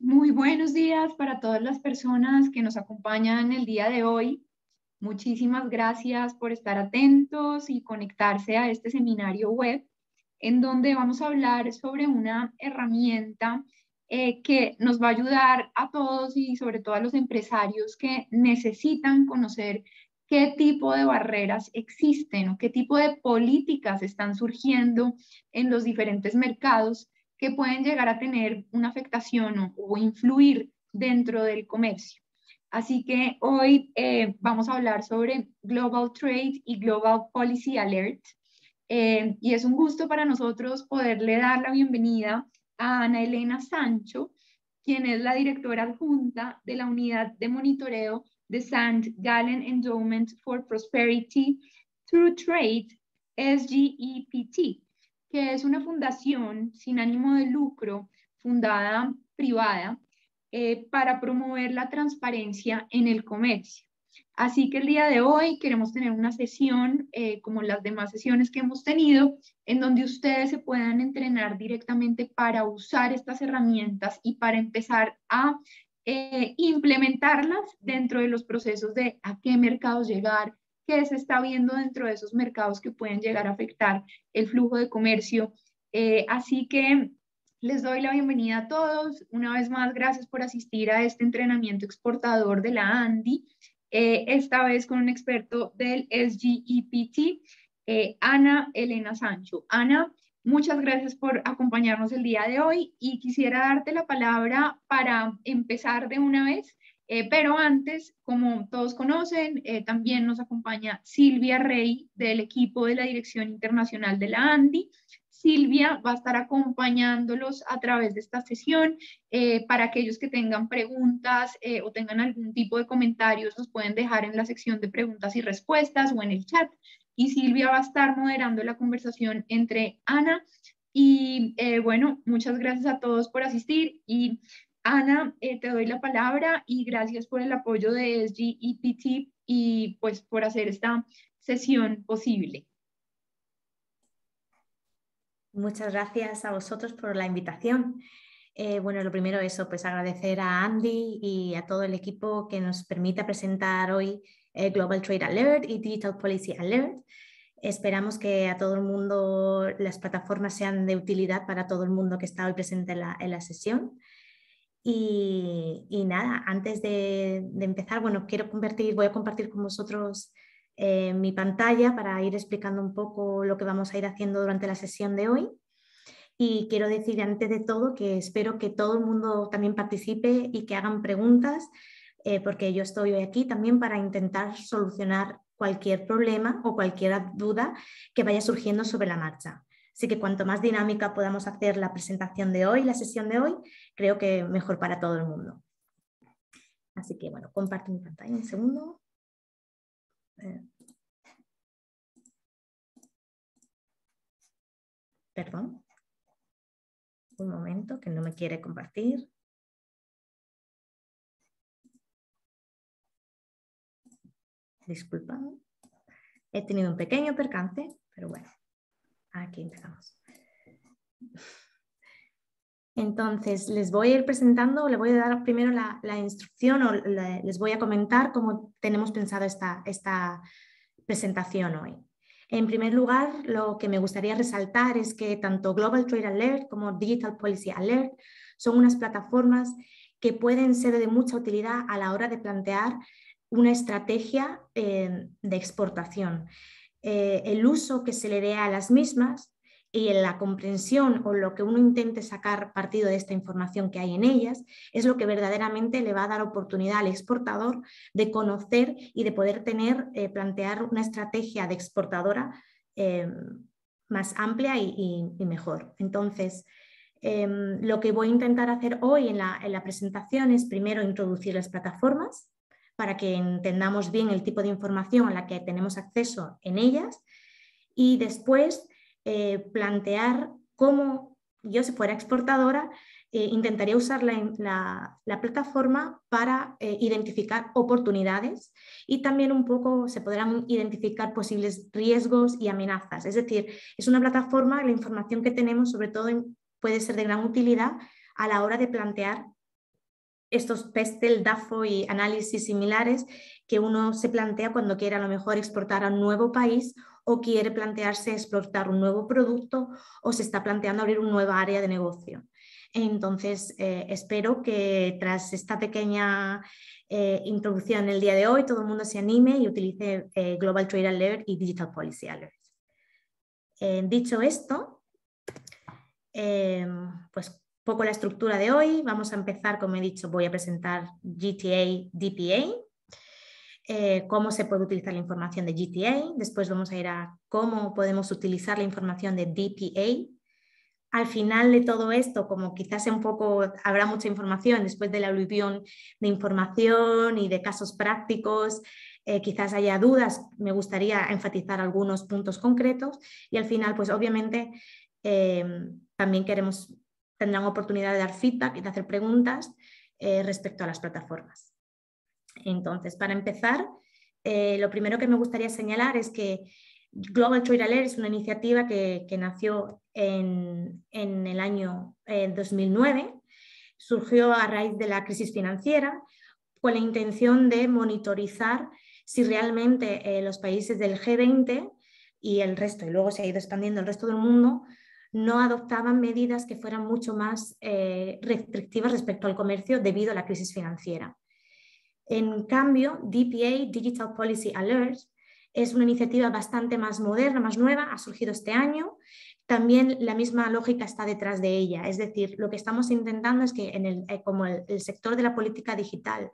Muy buenos días para todas las personas que nos acompañan el día de hoy. Muchísimas gracias por estar atentos y conectarse a este seminario web en donde vamos a hablar sobre una herramienta que nos va a ayudar a todos y sobre todo a los empresarios que necesitan conocer qué tipo de barreras existen o qué tipo de políticas están surgiendo en los diferentes mercados que pueden llegar a tener una afectación o influir dentro del comercio. Así que hoy vamos a hablar sobre Global Trade y Global Policy Alert. Y es un gusto para nosotros poderle dar la bienvenida a Ana Elena Sancho, quien es la directora adjunta de la unidad de monitoreo de St. Gallen Endowment for Prosperity Through Trade, SGEPT, que es una fundación sin ánimo de lucro, fundada privada, para promover la transparencia en el comercio. Así que el día de hoy queremos tener una sesión, como las demás sesiones que hemos tenido, en donde ustedes se puedan entrenar directamente para usar estas herramientas y para empezar a implementarlas dentro de los procesos de a qué mercados llegar, qué se está viendo dentro de esos mercados que pueden llegar a afectar el flujo de comercio. Así que les doy la bienvenida a todos. Una vez más, gracias por asistir a este entrenamiento exportador de la ANDI. Esta vez con un experto del SGEPT, Ana Elena Sancho. Ana, muchas gracias por acompañarnos el día de hoy y quisiera darte la palabra para empezar de una vez, pero antes, como todos conocen, también nos acompaña Silvia Rey del equipo de la Dirección Internacional de la ANDI. Silvia va a estar acompañándolos a través de esta sesión. Para aquellos que tengan preguntas o tengan algún tipo de comentarios, los pueden dejar en la sección de preguntas y respuestas o en el chat. Y Silvia va a estar moderando la conversación entre Ana y bueno, muchas gracias a todos por asistir. Y Ana, te doy la palabra y gracias por el apoyo de SGEPT y pues por hacer esta sesión posible. Muchas gracias a vosotros por la invitación. Bueno, lo primero eso, pues agradecer a Andy y a todo el equipo que nos permite presentar hoy Global Trade Alert y Digital Policy Alert. Esperamos que a todo el mundo las plataformas sean de utilidad para todo el mundo que está hoy presente en la sesión. Y nada, antes de empezar, bueno, voy a compartir con vosotros mi pantalla para ir explicando un poco lo que vamos a ir haciendo durante la sesión de hoy. Y quiero decir antes de todo que espero que todo el mundo también participe y que hagan preguntas, porque yo estoy hoy aquí también para intentar solucionar cualquier problema o cualquier duda que vaya surgiendo sobre la marcha. Así que cuanto más dinámica podamos hacer la presentación de hoy, la sesión de hoy, creo que mejor para todo el mundo. Así que bueno, comparto mi pantalla un segundo. Perdón. Un momento, que no me quiere compartir. Disculpa. He tenido un pequeño percance, pero bueno, aquí empezamos. Entonces, les voy a ir presentando, les voy a dar primero la instrucción o les voy a comentar cómo tenemos pensado esta presentación hoy. En primer lugar, lo que me gustaría resaltar es que tanto Global Trade Alert como Digital Policy Alert son unas plataformas que pueden ser de mucha utilidad a la hora de plantear una estrategia de exportación. El uso que se le dé a las mismas y en la comprensión o lo que uno intente sacar partido de esta información que hay en ellas es lo que verdaderamente le va a dar oportunidad al exportador de conocer y de poder plantear una estrategia de exportadora más amplia y mejor. Entonces, lo que voy a intentar hacer hoy en la presentación es primero introducir las plataformas para que entendamos bien el tipo de información a la que tenemos acceso en ellas y después plantear cómo yo, si fuera exportadora, intentaría usar la plataforma para identificar oportunidades y también un poco se podrán identificar posibles riesgos y amenazas. Es decir, es una plataforma, la información que tenemos sobre todo puede ser de gran utilidad a la hora de plantear estos PESTEL, DAFO y análisis similares que uno se plantea cuando quiere a lo mejor exportar a un nuevo país o quiere plantearse exportar un nuevo producto o se está planteando abrir una nueva área de negocio. Entonces, espero que tras esta pequeña introducción el día de hoy todo el mundo se anime y utilice Global Trade Alert y Digital Policy Alert. Dicho esto, pues poco la estructura de hoy. Vamos a empezar, como he dicho, voy a presentar GTA, DPA, cómo se puede utilizar la información de GTA. Después vamos a ir a cómo podemos utilizar la información de DPA. Al final de todo esto, como quizás sea un poco, habrá mucha información después de la aluvión de información y de casos prácticos, quizás haya dudas, me gustaría enfatizar algunos puntos concretos y al final, pues obviamente, también tendrán oportunidad de dar feedback y de hacer preguntas respecto a las plataformas. Entonces, para empezar, lo primero que me gustaría señalar es que Global Trade Alert es una iniciativa que nació en el año 2009, surgió a raíz de la crisis financiera con la intención de monitorizar si realmente los países del G20 y el resto, y luego se ha ido expandiendo el resto del mundo, no adoptaban medidas que fueran mucho más restrictivas respecto al comercio debido a la crisis financiera. En cambio, DPA, Digital Policy Alert, es una iniciativa bastante más moderna, más nueva, ha surgido este año. También la misma lógica está detrás de ella, es decir, lo que estamos intentando es que como el sector de la política digital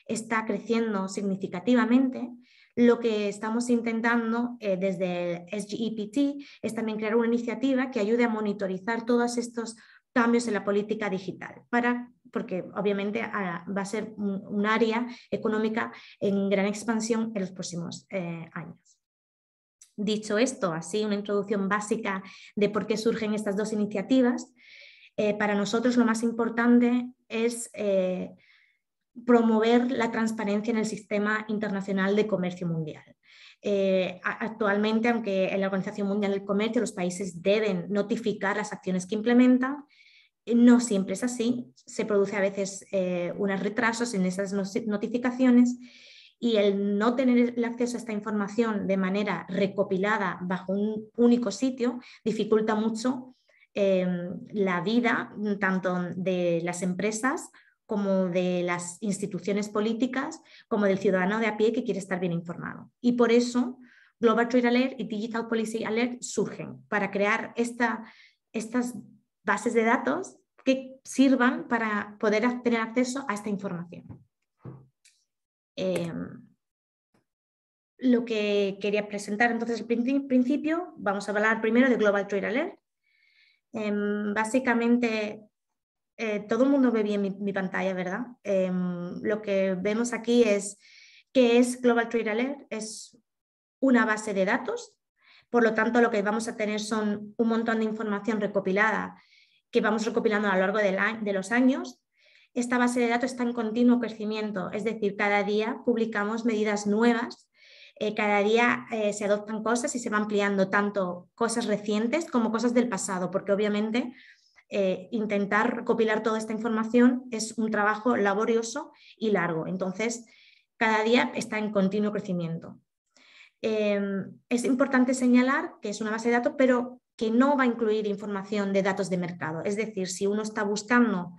está creciendo significativamente, lo que estamos intentando desde el SGEPT es también crear una iniciativa que ayude a monitorizar todos estos cambios en la política digital, porque obviamente va a ser un área económica en gran expansión en los próximos años. Dicho esto, así una introducción básica de por qué surgen estas dos iniciativas, para nosotros lo más importante es promover la transparencia en el sistema internacional de comercio mundial. Actualmente, aunque en la Organización Mundial del Comercio los países deben notificar las acciones que implementan, no siempre es así, se produce a veces unos retrasos en esas notificaciones y el no tener el acceso a esta información de manera recopilada bajo un único sitio dificulta mucho la vida tanto de las empresas como de las instituciones políticas, como del ciudadano de a pie que quiere estar bien informado. Y por eso Global Trade Alert y Digital Policy Alert surgen, para crear estas bases de datos que sirvan para poder tener acceso a esta información. Lo que quería presentar entonces al principio, vamos a hablar primero de Global Trade Alert. Básicamente, todo el mundo ve bien mi pantalla, ¿verdad? Lo que vemos aquí es ¿qué es Global Trade Alert? Es una base de datos, por lo tanto lo que vamos a tener son un montón de información recopilada que vamos recopilando a lo largo de los años. Esta base de datos está en continuo crecimiento, es decir, cada día publicamos medidas nuevas, cada día se adoptan cosas y se va ampliando tanto cosas recientes como cosas del pasado, porque obviamente intentar recopilar toda esta información es un trabajo laborioso y largo, entonces cada día está en continuo crecimiento. Es importante señalar que es una base de datos, pero que no va a incluir información de datos de mercado. Es decir, si uno está buscando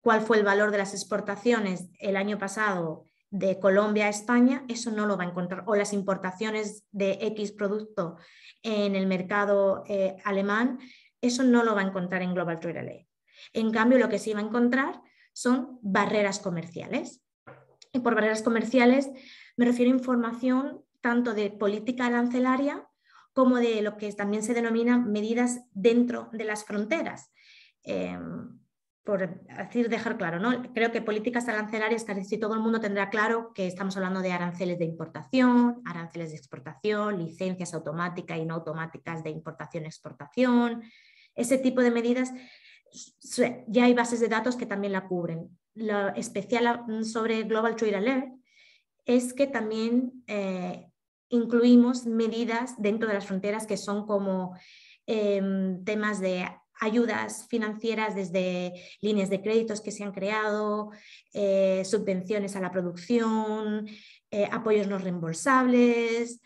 cuál fue el valor de las exportaciones el año pasado de Colombia a España, eso no lo va a encontrar. O las importaciones de X producto en el mercado alemán, eso no lo va a encontrar en Global Trade Alert. En cambio, lo que sí va a encontrar son barreras comerciales. Y por barreras comerciales me refiero a información tanto de política arancelaria como de lo que también se denomina medidas dentro de las fronteras. Por dejar claro, ¿no? Creo que políticas arancelarias, casi todo el mundo tendrá claro que estamos hablando de aranceles de importación, aranceles de exportación, licencias automáticas y no automáticas de importación-exportación. Ese tipo de medidas, ya hay bases de datos que también la cubren. Lo especial sobre Global Trade Alert es que también incluimos medidas dentro de las fronteras que son como temas de ayudas financieras desde líneas de créditos que se han creado, subvenciones a la producción, apoyos no reembolsables,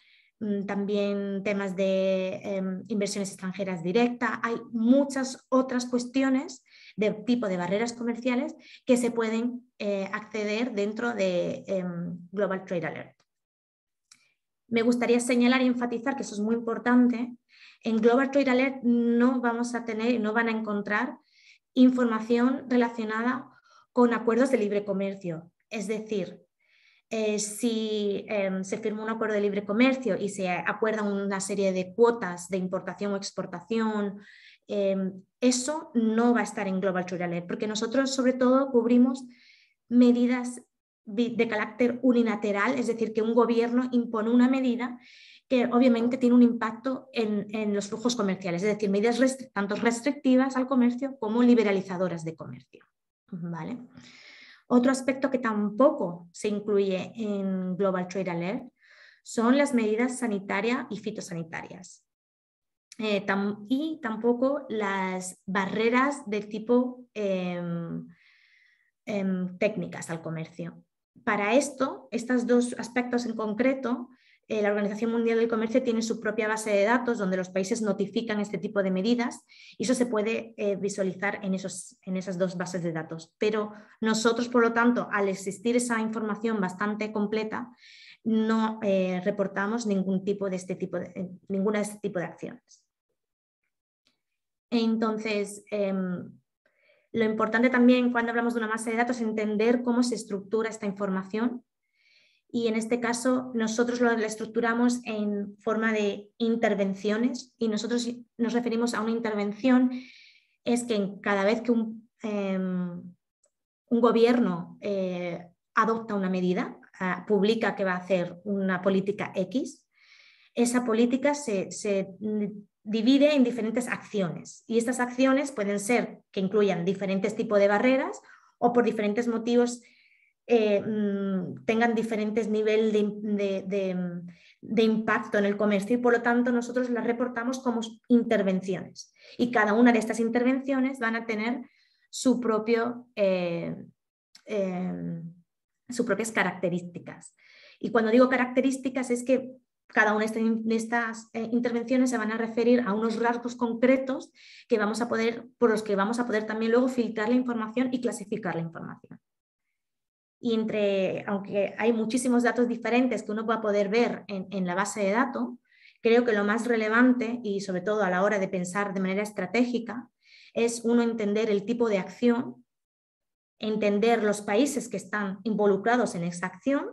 también temas de inversiones extranjeras directas. Hay muchas otras cuestiones de tipo de barreras comerciales que se pueden acceder dentro de Global Trade Alert. Me gustaría señalar y enfatizar que eso es muy importante. En Global Trade Alert no vamos a tener, no van a encontrar información relacionada con acuerdos de libre comercio. Es decir, si se firma un acuerdo de libre comercio y se acuerdan una serie de cuotas de importación o exportación, eso no va a estar en Global Trade Alert, porque nosotros sobre todo cubrimos medidas de carácter unilateral, es decir, que un gobierno impone una medida que obviamente tiene un impacto en los flujos comerciales, es decir, medidas tanto restrictivas al comercio como liberalizadoras de comercio. ¿Vale? Otro aspecto que tampoco se incluye en Global Trade Alert son las medidas sanitarias y fitosanitarias. Y tampoco las barreras de tipo técnicas al comercio. Para esto, estos dos aspectos en concreto, la Organización Mundial del Comercio tiene su propia base de datos donde los países notifican este tipo de medidas y eso se puede visualizar en esas dos bases de datos. Pero nosotros, por lo tanto, al existir esa información bastante completa, no reportamos ninguna de este tipo de acciones. Entonces, lo importante también cuando hablamos de una base de datos es entender cómo se estructura esta información y en este caso nosotros la estructuramos en forma de intervenciones y nosotros nos referimos a una intervención es que cada vez que un gobierno adopta una medida, publica que va a hacer una política X, esa política se divide en diferentes acciones y estas acciones pueden ser que incluyan diferentes tipos de barreras o por diferentes motivos tengan diferentes niveles de impacto en el comercio y por lo tanto nosotros las reportamos como intervenciones y cada una de estas intervenciones van a tener sus propias características. Y cuando digo características es que cada una de estas intervenciones se van a referir a unos rasgos concretos que por los que vamos a poder también luego filtrar la información y clasificar la información. Y aunque hay muchísimos datos diferentes que uno va a poder ver en la base de datos, creo que lo más relevante y sobre todo a la hora de pensar de manera estratégica es uno entender el tipo de acción, entender los países que están involucrados en esa acción,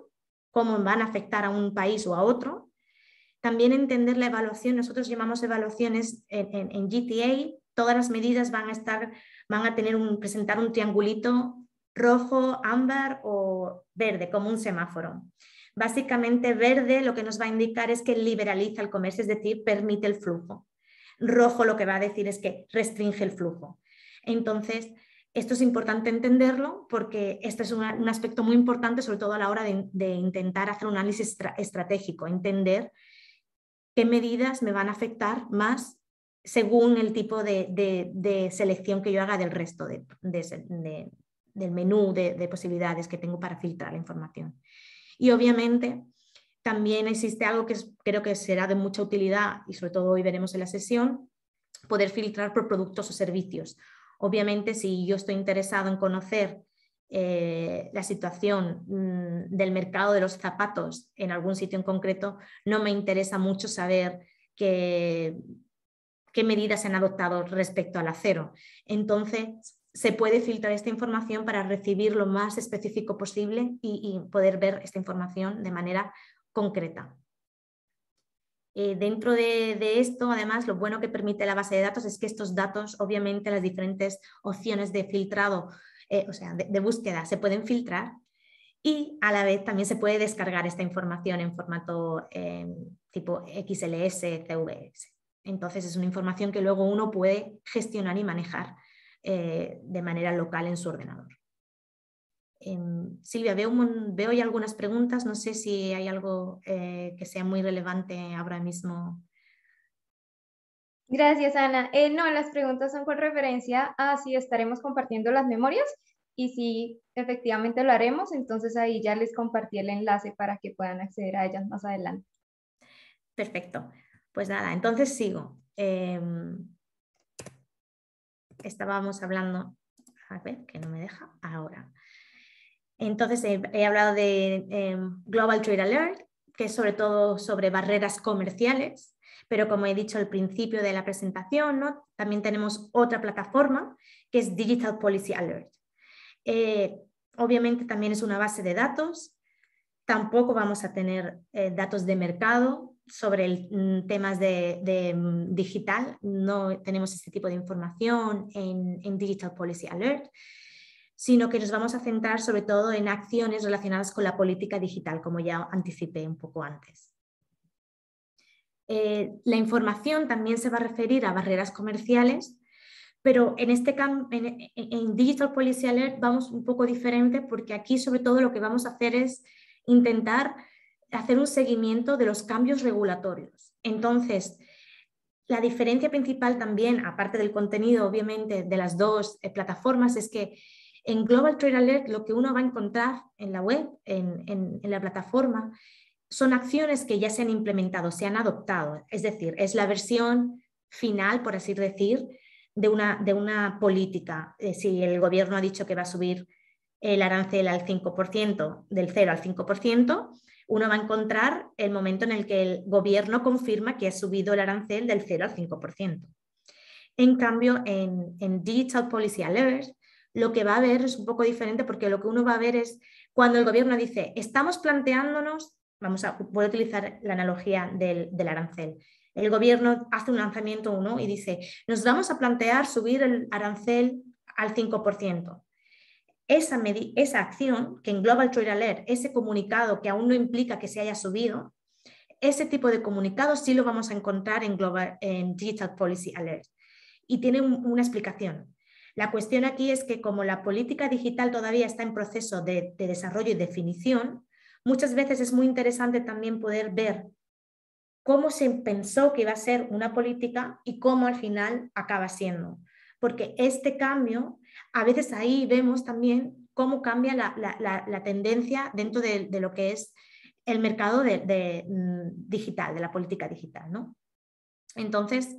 cómo van a afectar a un país o a otro. También entender la evaluación, nosotros llamamos evaluaciones en GTA, todas las medidas van a presentar un triangulito rojo, ámbar o verde, como un semáforo. Básicamente verde lo que nos va a indicar es que liberaliza el comercio, es decir, permite el flujo. Rojo lo que va a decir es que restringe el flujo. Entonces, esto es importante entenderlo porque este es un aspecto muy importante, sobre todo a la hora de intentar hacer un análisis estratégico, entender qué medidas me van a afectar más según el tipo de selección que yo haga del resto del menú de posibilidades que tengo para filtrar la información. Y obviamente también existe algo que creo que será de mucha utilidad y sobre todo hoy veremos en la sesión, poder filtrar por productos o servicios. Obviamente si yo estoy interesado en conocer la situación del mercado de los zapatos en algún sitio en concreto, no me interesa mucho saber qué medidas se han adoptado respecto al acero. Entonces, se puede filtrar esta información para recibir lo más específico posible y poder ver esta información de manera concreta. Dentro de esto, además, lo bueno que permite la base de datos es que estos datos, obviamente, las diferentes opciones de filtrado, o sea, de búsqueda, se pueden filtrar y a la vez también se puede descargar esta información en formato tipo XLS, CVS. Entonces, es una información que luego uno puede gestionar y manejar de manera local en su ordenador. Silvia, veo ya algunas preguntas, no sé si hay algo que sea muy relevante ahora mismo. Gracias, Ana. No, las preguntas son con referencia a si estaremos compartiendo las memorias y si efectivamente lo haremos, entonces ahí ya les compartí el enlace para que puedan acceder a ellas más adelante. Perfecto. Pues nada, entonces sigo. Estábamos hablando, a ver, que no me deja ahora. Entonces he hablado de Global Trade Alert, que es sobre todo sobre barreras comerciales, pero como he dicho al principio de la presentación, ¿no? También tenemos otra plataforma que es Digital Policy Alert. Obviamente también es una base de datos, tampoco vamos a tener datos de mercado sobre temas de digital, no tenemos este tipo de información en Digital Policy Alert, sino que nos vamos a centrar sobre todo en acciones relacionadas con la política digital, como ya anticipé un poco antes. La información también se va a referir a barreras comerciales, pero en este en Digital Policy Alert vamos un poco diferente porque aquí sobre todo lo que vamos a hacer es intentar hacer un seguimiento de los cambios regulatorios. Entonces, la diferencia principal también, aparte del contenido obviamente de las dos plataformas, es que en Global Trade Alert lo que uno va a encontrar en la web, en la plataforma, son acciones que ya se han implementado, se han adoptado. Es decir, es la versión final, por así decir, de una política. Si el gobierno ha dicho que va a subir el arancel al 5%, del 0 al 5%, uno va a encontrar el momento en el que el gobierno confirma que ha subido el arancel del 0 al 5%. En cambio, en Digital Policy Alert, lo que va a haber es un poco diferente porque lo que uno va a ver es cuando el gobierno dice, estamos planteándonos, voy a utilizar la analogía del arancel. El gobierno hace un lanzamiento y dice, nos vamos a plantear subir el arancel al 5%. Esa acción que en Global Trade Alert, ese comunicado que aún no implica que se haya subido, ese tipo de comunicado sí lo vamos a encontrar en Digital Policy Alert. Y tiene una explicación. La cuestión aquí es que como la política digital todavía está en proceso de desarrollo y definición, muchas veces es muy interesante también poder ver cómo se pensó que iba a ser una política y cómo al final acaba siendo. Porque este cambio, a veces ahí vemos también cómo cambia la tendencia dentro de lo que es el mercado digital, de la política digital, ¿no? Entonces,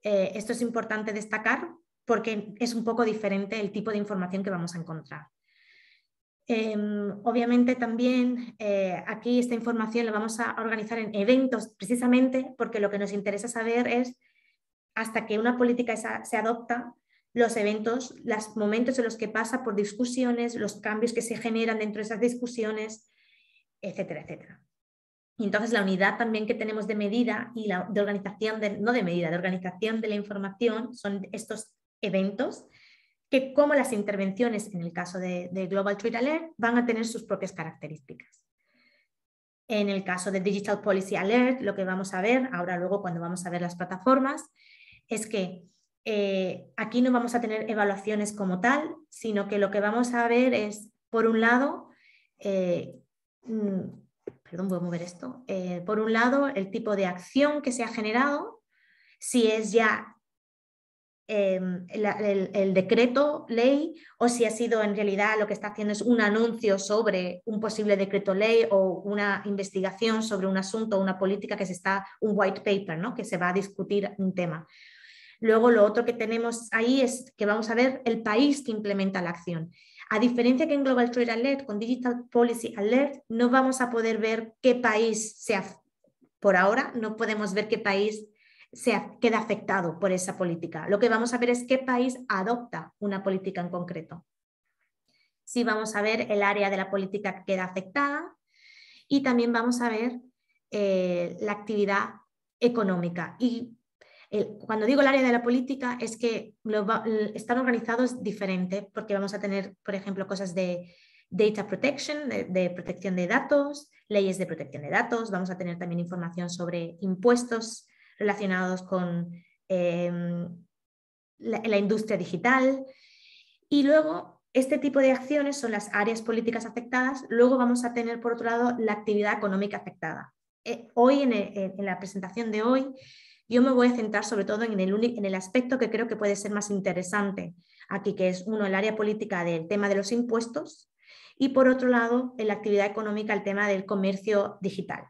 esto es importante destacar porque es un poco diferente el tipo de información que vamos a encontrar. Obviamente también aquí esta información la vamos a organizar en eventos precisamente porque lo que nos interesa saber es hasta que una política se adopta, los eventos, los momentos en los que pasa por discusiones, los cambios que se generan dentro de esas discusiones, etcétera, etcétera. Y entonces la unidad también que tenemos de medida y de organización, no de medida, de organización de la información son estos eventos que, como las intervenciones en el caso de Global Trade Alert, van a tener sus propias características. En el caso de Digital Policy Alert, lo que vamos a ver, ahora luego cuando vamos a ver las plataformas, es que aquí no vamos a tener evaluaciones como tal, sino que lo que vamos a ver es, por un lado, perdón, voy a mover esto. Por un lado, el tipo de acción que se ha generado, si es ya el decreto ley o si ha sido en realidad lo que está haciendo es un anuncio sobre un posible decreto ley o una investigación sobre un asunto o una política un white paper, ¿no? Que se va a discutir un tema. Luego lo otro que tenemos ahí es que vamos a ver el país que implementa la acción. A diferencia que en Global Trade Alert, con Digital Policy Alert, no vamos a poder ver qué país por ahora, no podemos ver qué país queda afectado por esa política. Lo que vamos a ver es qué país adopta una política en concreto. Sí vamos a ver el área de la política que queda afectada y también vamos a ver la actividad económica. Y cuando digo el área de la política es que están organizados diferente porque vamos a tener, por ejemplo, cosas de data protection, de protección de datos, leyes de protección de datos, vamos a tener también información sobre impuestos relacionados con la industria digital y luego este tipo de acciones son las áreas políticas afectadas, luego vamos a tener por otro lado la actividad económica afectada. Hoy en la presentación de hoy Yo me voy a centrar sobre todo en el aspecto que creo que puede ser más interesante aquí, que es uno, el área política del tema de los impuestos, y por otro lado, en la actividad económica, el tema del comercio digital.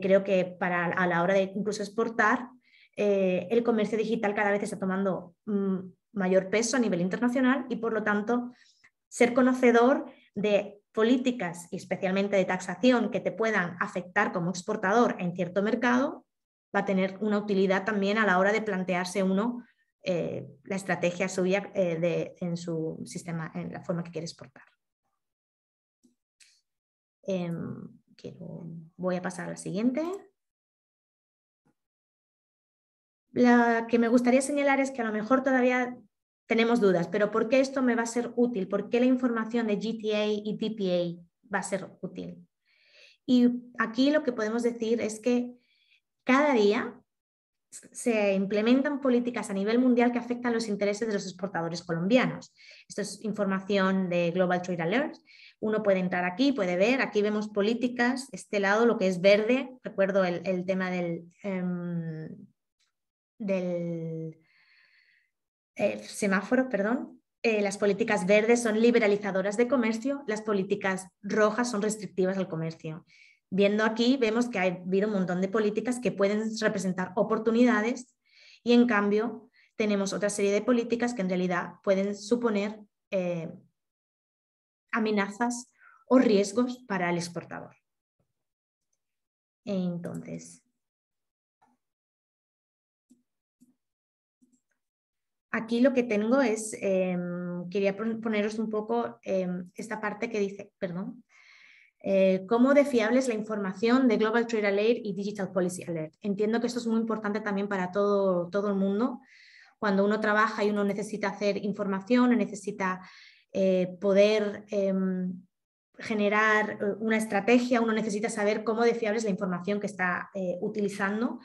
Creo que a la hora de incluso exportar, el comercio digital cada vez está tomando mayor peso a nivel internacional y por lo tanto ser conocedor de políticas y especialmente de taxación que te puedan afectar como exportador en cierto mercado va a tener una utilidad también a la hora de plantearse uno la estrategia suya en su sistema, en la forma que quiere exportar. Voy a pasar a la siguiente. La que me gustaría señalar es que a lo mejor todavía tenemos dudas, pero ¿por qué esto me va a ser útil? ¿Por qué la información de GTA y DPA va a ser útil? Y aquí lo que podemos decir es que cada día se implementan políticas a nivel mundial que afectan los intereses de los exportadores colombianos. Esto es información de Global Trade Alert. Uno puede entrar aquí, puede ver, aquí vemos políticas, este lado lo que es verde, recuerdo el tema del semáforo, perdón. Las políticas verdes son liberalizadoras de comercio, las políticas rojas son restrictivas al comercio. Viendo aquí vemos que ha habido un montón de políticas que pueden representar oportunidades y en cambio tenemos otra serie de políticas que en realidad pueden suponer amenazas o riesgos para el exportador. Entonces, aquí lo que tengo es, quería poneros un poco esta parte que dice, perdón, cómo de fiable es la información de Global Trade Alert y Digital Policy Alert. Entiendo que esto es muy importante también para todo el mundo. Cuando uno trabaja y uno necesita hacer información, necesita poder generar una estrategia, uno necesita saber cómo de fiable es la información que está utilizando.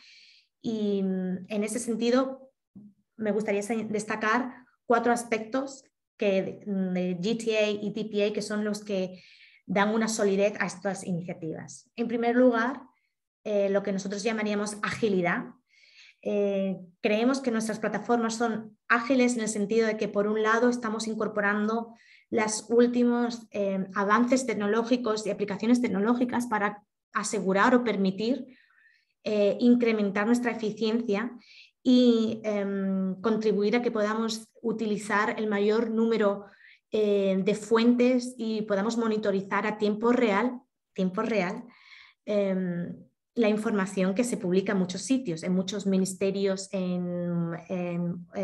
Y en ese sentido, me gustaría destacar 4 aspectos de GTA y DPA que son los que dan una solidez a estas iniciativas. En primer lugar, lo que nosotros llamaríamos agilidad. Creemos que nuestras plataformas son ágiles en el sentido de que por un lado estamos incorporando los últimos avances tecnológicos y aplicaciones tecnológicas para asegurar o permitir incrementar nuestra eficiencia y contribuir a que podamos utilizar el mayor número de fuentes y podamos monitorizar a tiempo real la información que se publica en muchos sitios, en muchos ministerios, en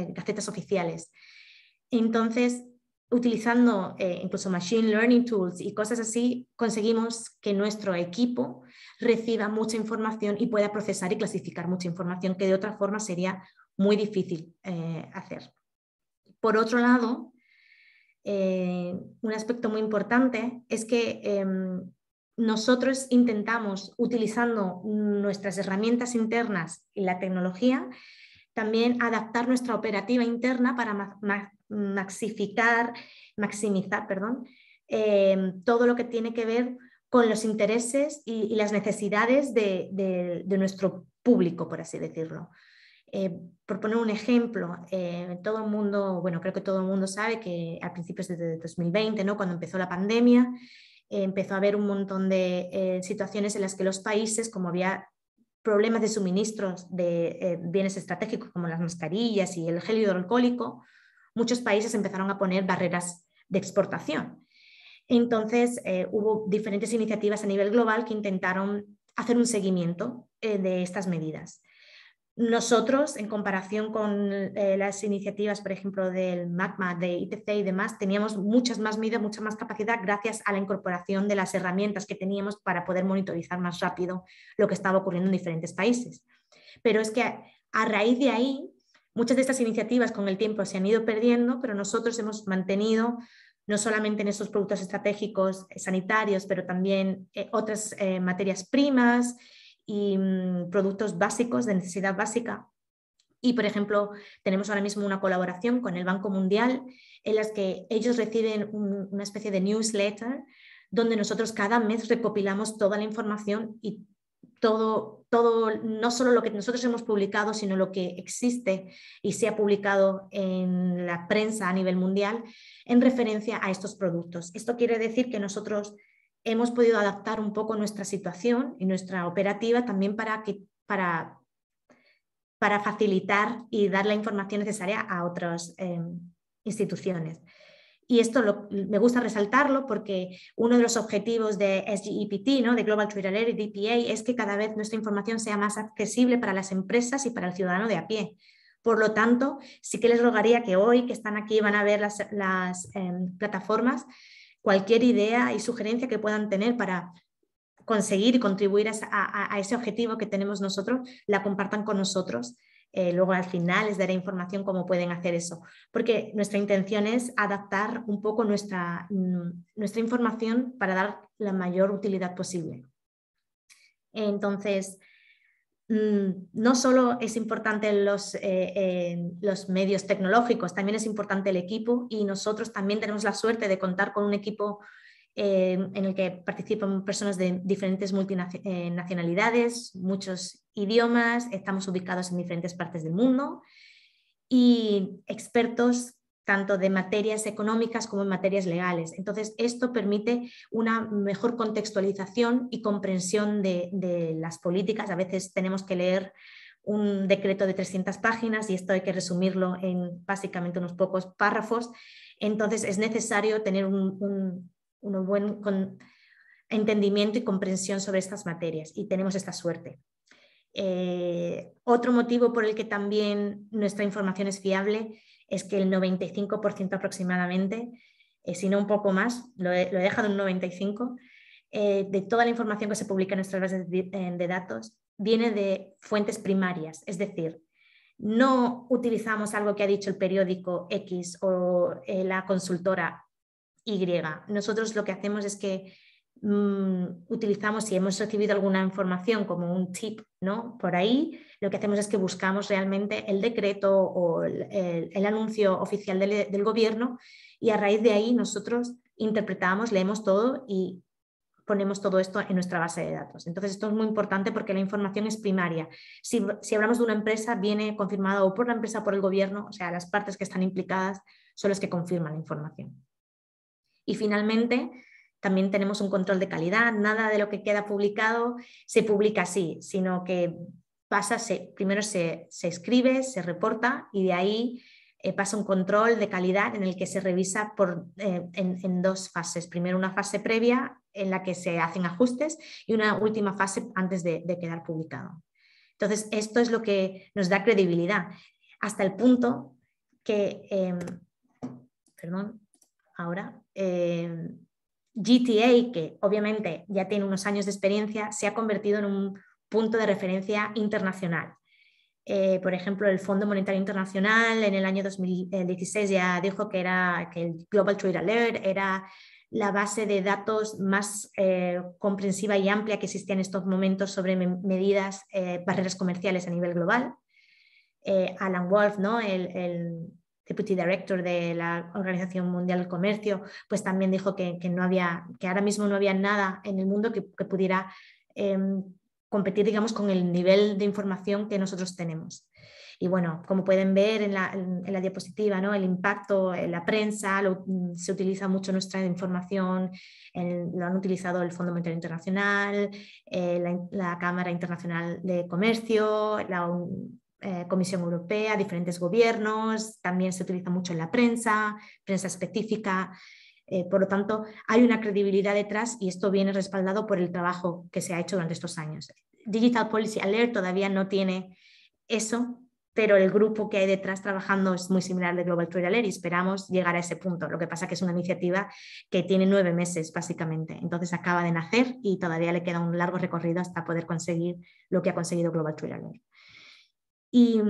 gacetas oficiales. Entonces, utilizando incluso machine learning tools y cosas así, conseguimos que nuestro equipo reciba mucha información y pueda procesar y clasificar mucha información que de otra forma sería muy difícil hacer. Por otro lado, un aspecto muy importante es que nosotros intentamos, utilizando nuestras herramientas internas y la tecnología, también adaptar nuestra operativa interna para maximizar todo lo que tiene que ver con los intereses y las necesidades de nuestro público, por así decirlo. Por poner un ejemplo, todo el mundo, bueno, creo que todo el mundo sabe que a principios de 2020, ¿no? Cuando empezó la pandemia, empezó a haber un montón de situaciones en las que los países, como había problemas de suministros de bienes estratégicos como las mascarillas y el gel hidroalcohólico, muchos países empezaron a poner barreras de exportación. Entonces, hubo diferentes iniciativas a nivel global que intentaron hacer un seguimiento de estas medidas. Nosotros, en comparación con las iniciativas, por ejemplo, del MACMA, de ITC y demás, teníamos muchas más medidas, mucha más capacidad gracias a la incorporación de las herramientas que teníamos para poder monitorizar más rápido lo que estaba ocurriendo en diferentes países. Pero es que a raíz de ahí, muchas de estas iniciativas con el tiempo se han ido perdiendo, pero nosotros hemos mantenido no solamente en estos productos estratégicos sanitarios, pero también otras materias primas y productos básicos de necesidad básica. Y, por ejemplo, tenemos ahora mismo una colaboración con el Banco Mundial en las que ellos reciben una especie de newsletter donde nosotros cada mes recopilamos toda la información y no solo lo que nosotros hemos publicado, sino lo que existe y se ha publicado en la prensa a nivel mundial en referencia a estos productos. Esto quiere decir que nosotros hemos podido adaptar un poco nuestra situación y nuestra operativa también para facilitar y dar la información necesaria a otras instituciones. Y esto me gusta resaltarlo porque uno de los objetivos de SGEPT, ¿no?, de Global Trade Alert y DPA, es que cada vez nuestra información sea más accesible para las empresas y para el ciudadano de a pie. Por lo tanto, sí que les rogaría que hoy que están aquí van a ver las plataformas, cualquier idea y sugerencia que puedan tener para conseguir y contribuir a ese objetivo que tenemos nosotros, la compartan con nosotros. Luego al final les daré información cómo pueden hacer eso, porque nuestra intención es adaptar un poco nuestra información para dar la mayor utilidad posible. Entonces, no solo es importante los medios tecnológicos, también es importante el equipo, y nosotros también tenemos la suerte de contar con un equipo en el que participan personas de diferentes nacionalidades, muchos idiomas, estamos ubicados en diferentes partes del mundo y expertos tanto de materias económicas como en materias legales. Entonces, esto permite una mejor contextualización y comprensión de las políticas. A veces tenemos que leer un decreto de 300 páginas y esto hay que resumirlo en básicamente unos pocos párrafos. Entonces, es necesario tener un buen entendimiento y comprensión sobre estas materias y tenemos esta suerte. Otro motivo por el que también nuestra información es fiable es que el 95% aproximadamente, si no un poco más, lo he dejado en un 95%, de toda la información que se publica en nuestras bases de datos viene de fuentes primarias, es decir, no utilizamos algo que ha dicho el periódico X o la consultora Y. Nosotros lo que hacemos es que utilizamos, si hemos recibido alguna información como un tip, ¿no?, por ahí, lo que hacemos es que buscamos realmente el decreto o el anuncio oficial del gobierno y a raíz de ahí nosotros interpretamos, leemos todo y ponemos todo esto en nuestra base de datos. Entonces esto es muy importante porque la información es primaria. Si hablamos de una empresa, viene confirmado o por la empresa o por el gobierno, o sea, las partes que están implicadas son las que confirman la información. Y finalmente, también tenemos un control de calidad. Nada de lo que queda publicado se publica así, sino que primero se escribe, se reporta y de ahí pasa un control de calidad en el que se revisa en dos fases. Primero una fase previa en la que se hacen ajustes y una última fase antes de quedar publicado. Entonces, esto es lo que nos da credibilidad, hasta el punto que, GTA, que obviamente ya tiene unos años de experiencia, se ha convertido en un punto de referencia internacional. Por ejemplo, el Fondo Monetario Internacional en el año 2016 ya dijo que el Global Trade Alert era la base de datos más comprensiva y amplia que existía en estos momentos sobre medidas, barreras comerciales a nivel global. Alan Wolf, ¿no?, el Deputy Director de la Organización Mundial del Comercio, pues también dijo que ahora mismo no había nada en el mundo que pudiera competir, digamos, con el nivel de información que nosotros tenemos. Y bueno, como pueden ver en la diapositiva, ¿no?, el impacto en la prensa, se utiliza mucho nuestra información, lo han utilizado el Fondo Monetario Internacional, la Cámara Internacional de Comercio, la Comisión Europea, diferentes gobiernos, también se utiliza mucho en la prensa específica. Por lo tanto, hay una credibilidad detrás y esto viene respaldado por el trabajo que se ha hecho durante estos años. Digital Policy Alert todavía no tiene eso, pero el grupo que hay detrás trabajando es muy similar al de Global Trade Alert y esperamos llegar a ese punto. Lo que pasa es que es una iniciativa que tiene 9 meses básicamente, entonces acaba de nacer y todavía le queda un largo recorrido hasta poder conseguir lo que ha conseguido Global Trade Alert. Y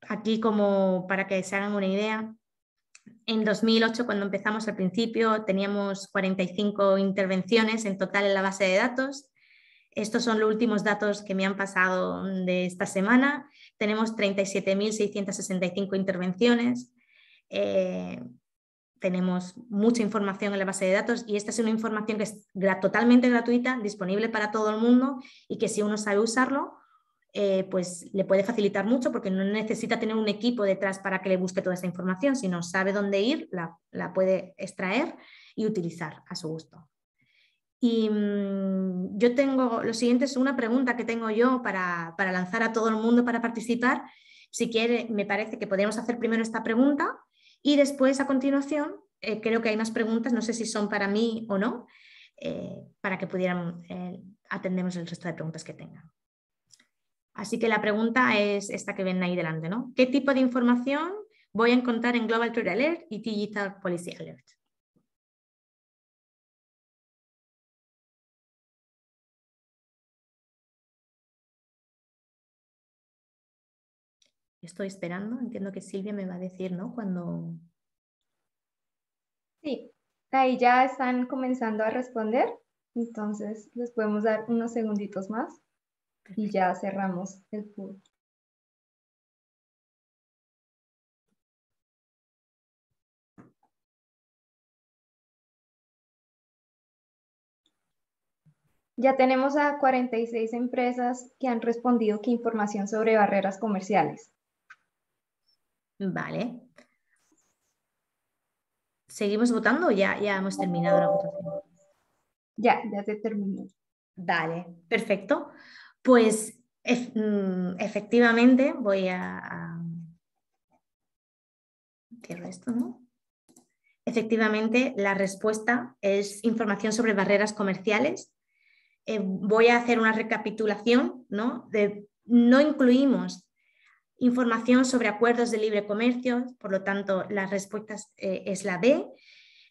aquí, como para que se hagan una idea, en 2008, cuando empezamos al principio, teníamos 45 intervenciones en total en la base de datos. Estos son los últimos datos que me han pasado de esta semana. Tenemos 37.665 intervenciones. tenemos mucha información en la base de datos y esta es una información que es totalmente gratuita, disponible para todo el mundo y que si uno sabe usarlo, pues le puede facilitar mucho porque no necesita tener un equipo detrás para que le busque toda esa información, sino sabe dónde ir, la puede extraer y utilizar a su gusto. Y yo tengo, lo siguiente es una pregunta que tengo yo para lanzar a todo el mundo para participar. Si quiere, me parece que podríamos hacer primero esta pregunta y después a continuación, creo que hay más preguntas, no sé si son para mí o no, para que pudieran atendemos el resto de preguntas que tengan. Así que la pregunta es esta que ven ahí delante, ¿no? ¿Qué tipo de información voy a encontrar en Global Trade Alert y Digital Policy Alert? Estoy esperando, entiendo que Silvia me va a decir, ¿no? Cuando... Sí, ahí ya están comenzando a responder, entonces les podemos dar unos segunditos más y ya cerramos el pool. Ya tenemos a 46 empresas que han respondido que información sobre barreras comerciales. Vale. ¿Seguimos votando o ya hemos terminado la votación? Ya se terminó. Vale, perfecto. Pues efectivamente voy a... Cierro esto, ¿no? Efectivamente, la respuesta es información sobre barreras comerciales. Voy a hacer una recapitulación, ¿no? No incluimos información sobre acuerdos de libre comercio, por lo tanto, la respuesta es la B.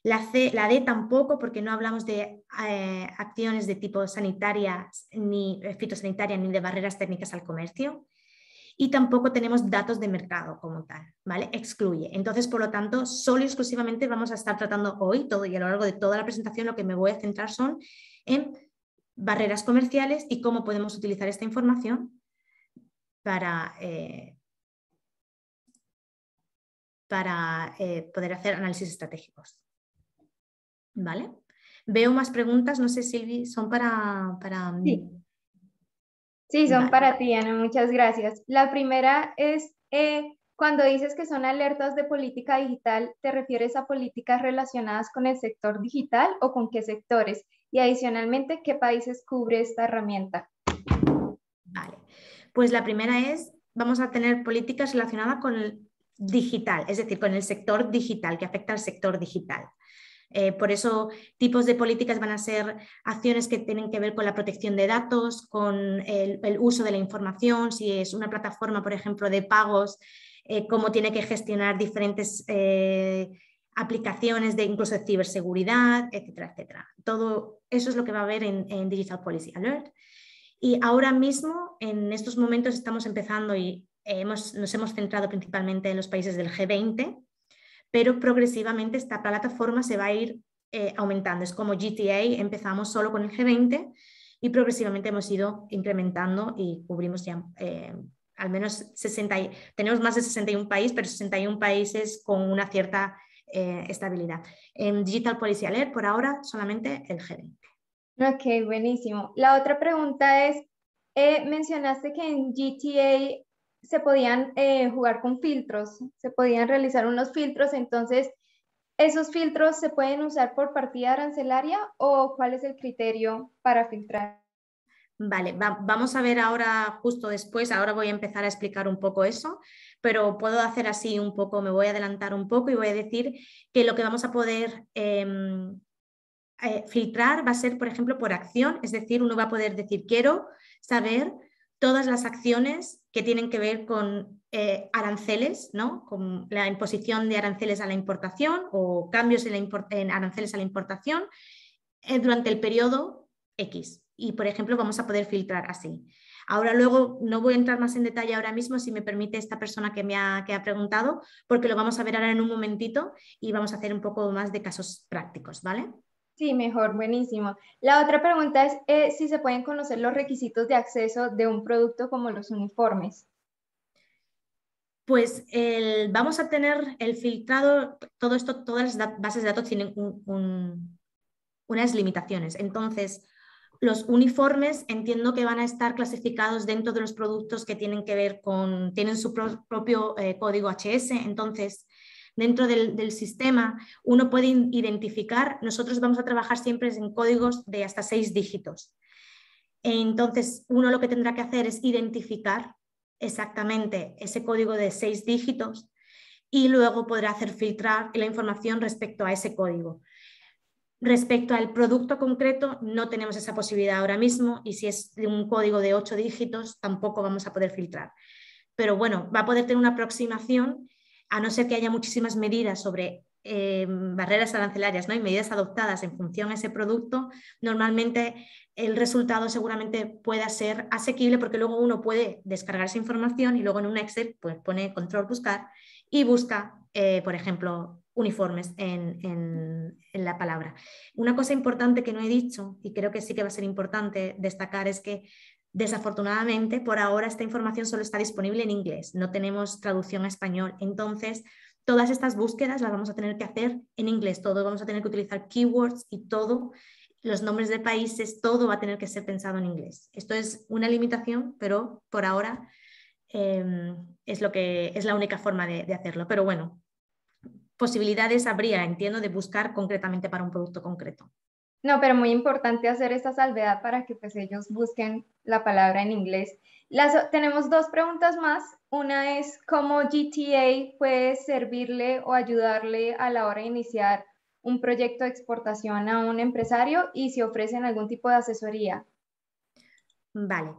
La D tampoco, porque no hablamos de acciones de tipo sanitaria, ni fitosanitaria, ni de barreras técnicas al comercio. Y tampoco tenemos datos de mercado como tal, ¿vale? Excluye. Entonces, por lo tanto, solo y exclusivamente vamos a estar tratando hoy, todo y a lo largo de toda la presentación, lo que me voy a centrar son en barreras comerciales y cómo podemos utilizar esta información para poder hacer análisis estratégicos. ¿Vale? Veo más preguntas, no sé, Silvi, son para... Sí. Sí, son vale. para ti, Ana, muchas gracias. La primera es, cuando dices que son alertas de política digital, ¿te refieres a políticas relacionadas con el sector digital o con qué sectores? Y adicionalmente, ¿qué países cubre esta herramienta? Vale, pues la primera es, vamos a tener políticas relacionadas con el digital, es decir, con el sector digital, que afecta al sector digital. Por eso, tipos de políticas van a ser acciones que tienen que ver con la protección de datos, con el uso de la información, si es una plataforma, por ejemplo, de pagos, cómo tiene que gestionar diferentes aplicaciones de incluso de ciberseguridad, etcétera, etcétera. Todo eso es lo que va a haber en Digital Policy Alert. Y ahora mismo, en estos momentos, estamos empezando y nos hemos centrado principalmente en los países del G20, pero progresivamente esta plataforma se va a ir aumentando. Es como GTA, empezamos solo con el G20 y progresivamente hemos ido incrementando y cubrimos ya al menos 60, tenemos más de 61 países, pero 61 países con una cierta estabilidad. En Digital Policy Alert, por ahora, solamente el G20. Ok, buenísimo. La otra pregunta es, mencionaste que en GTA se podían jugar con filtros, se podían realizar unos filtros, entonces, ¿esos filtros se pueden usar por partida arancelaria o cuál es el criterio para filtrar? Vale, vamos a ver ahora justo después, ahora voy a empezar a explicar un poco eso, pero puedo hacer así un poco, me voy a adelantar un poco y voy a decir que lo que vamos a poder filtrar va a ser, por ejemplo, por acción, es decir, uno va a poder decir, quiero saber todas las acciones que tienen que ver con aranceles, ¿no? Con la imposición de aranceles a la importación o cambios en aranceles a la importación durante el periodo X. Y, por ejemplo, vamos a poder filtrar así. Ahora luego no voy a entrar más en detalle ahora mismo, si me permite esta persona que ha preguntado, porque lo vamos a ver ahora en un momentito y vamos a hacer un poco más de casos prácticos, ¿vale? Sí, mejor, buenísimo. La otra pregunta es si se pueden conocer los requisitos de acceso de un producto como los uniformes. Pues vamos a tener el filtrado, todo esto, todas las bases de datos tienen unas limitaciones. Entonces, los uniformes entiendo que van a estar clasificados dentro de los productos que tienen que ver con, tienen su propio código HS. Entonces, dentro del sistema, uno puede identificar, nosotros vamos a trabajar siempre en códigos de hasta 6 dígitos. Entonces, uno lo que tendrá que hacer es identificar exactamente ese código de 6 dígitos y luego podrá hacer filtrar la información respecto a ese código. Respecto al producto concreto, no tenemos esa posibilidad ahora mismo y si es de un código de 8 dígitos, tampoco vamos a poder filtrar. Pero bueno, va a poder tener una aproximación, a no ser que haya muchísimas medidas sobre barreras arancelarias, ¿no? Y medidas adoptadas en función a ese producto. Normalmente el resultado seguramente pueda ser asequible porque luego uno puede descargar esa información y luego en un Excel pues pone control buscar y busca, por ejemplo, uniformes en la palabra. Una cosa importante que no he dicho y creo que sí que va a ser importante destacar es que desafortunadamente por ahora esta información solo está disponible en inglés, no tenemos traducción a español, entonces todas estas búsquedas las vamos a tener que hacer en inglés, todo vamos a tener que utilizar keywords y todo, los nombres de países, todo va a tener que ser pensado en inglés. Esto es una limitación, pero por ahora es la única forma de hacerlo. Pero bueno, posibilidades habría, entiendo, de buscar concretamente para un producto concreto. No, pero muy importante hacer esta salvedad para que pues ellos busquen la palabra en inglés. Tenemos 2 preguntas más. Una es cómo GTA puede servirle o ayudarle a la hora de iniciar un proyecto de exportación a un empresario y si ofrecen algún tipo de asesoría. Vale.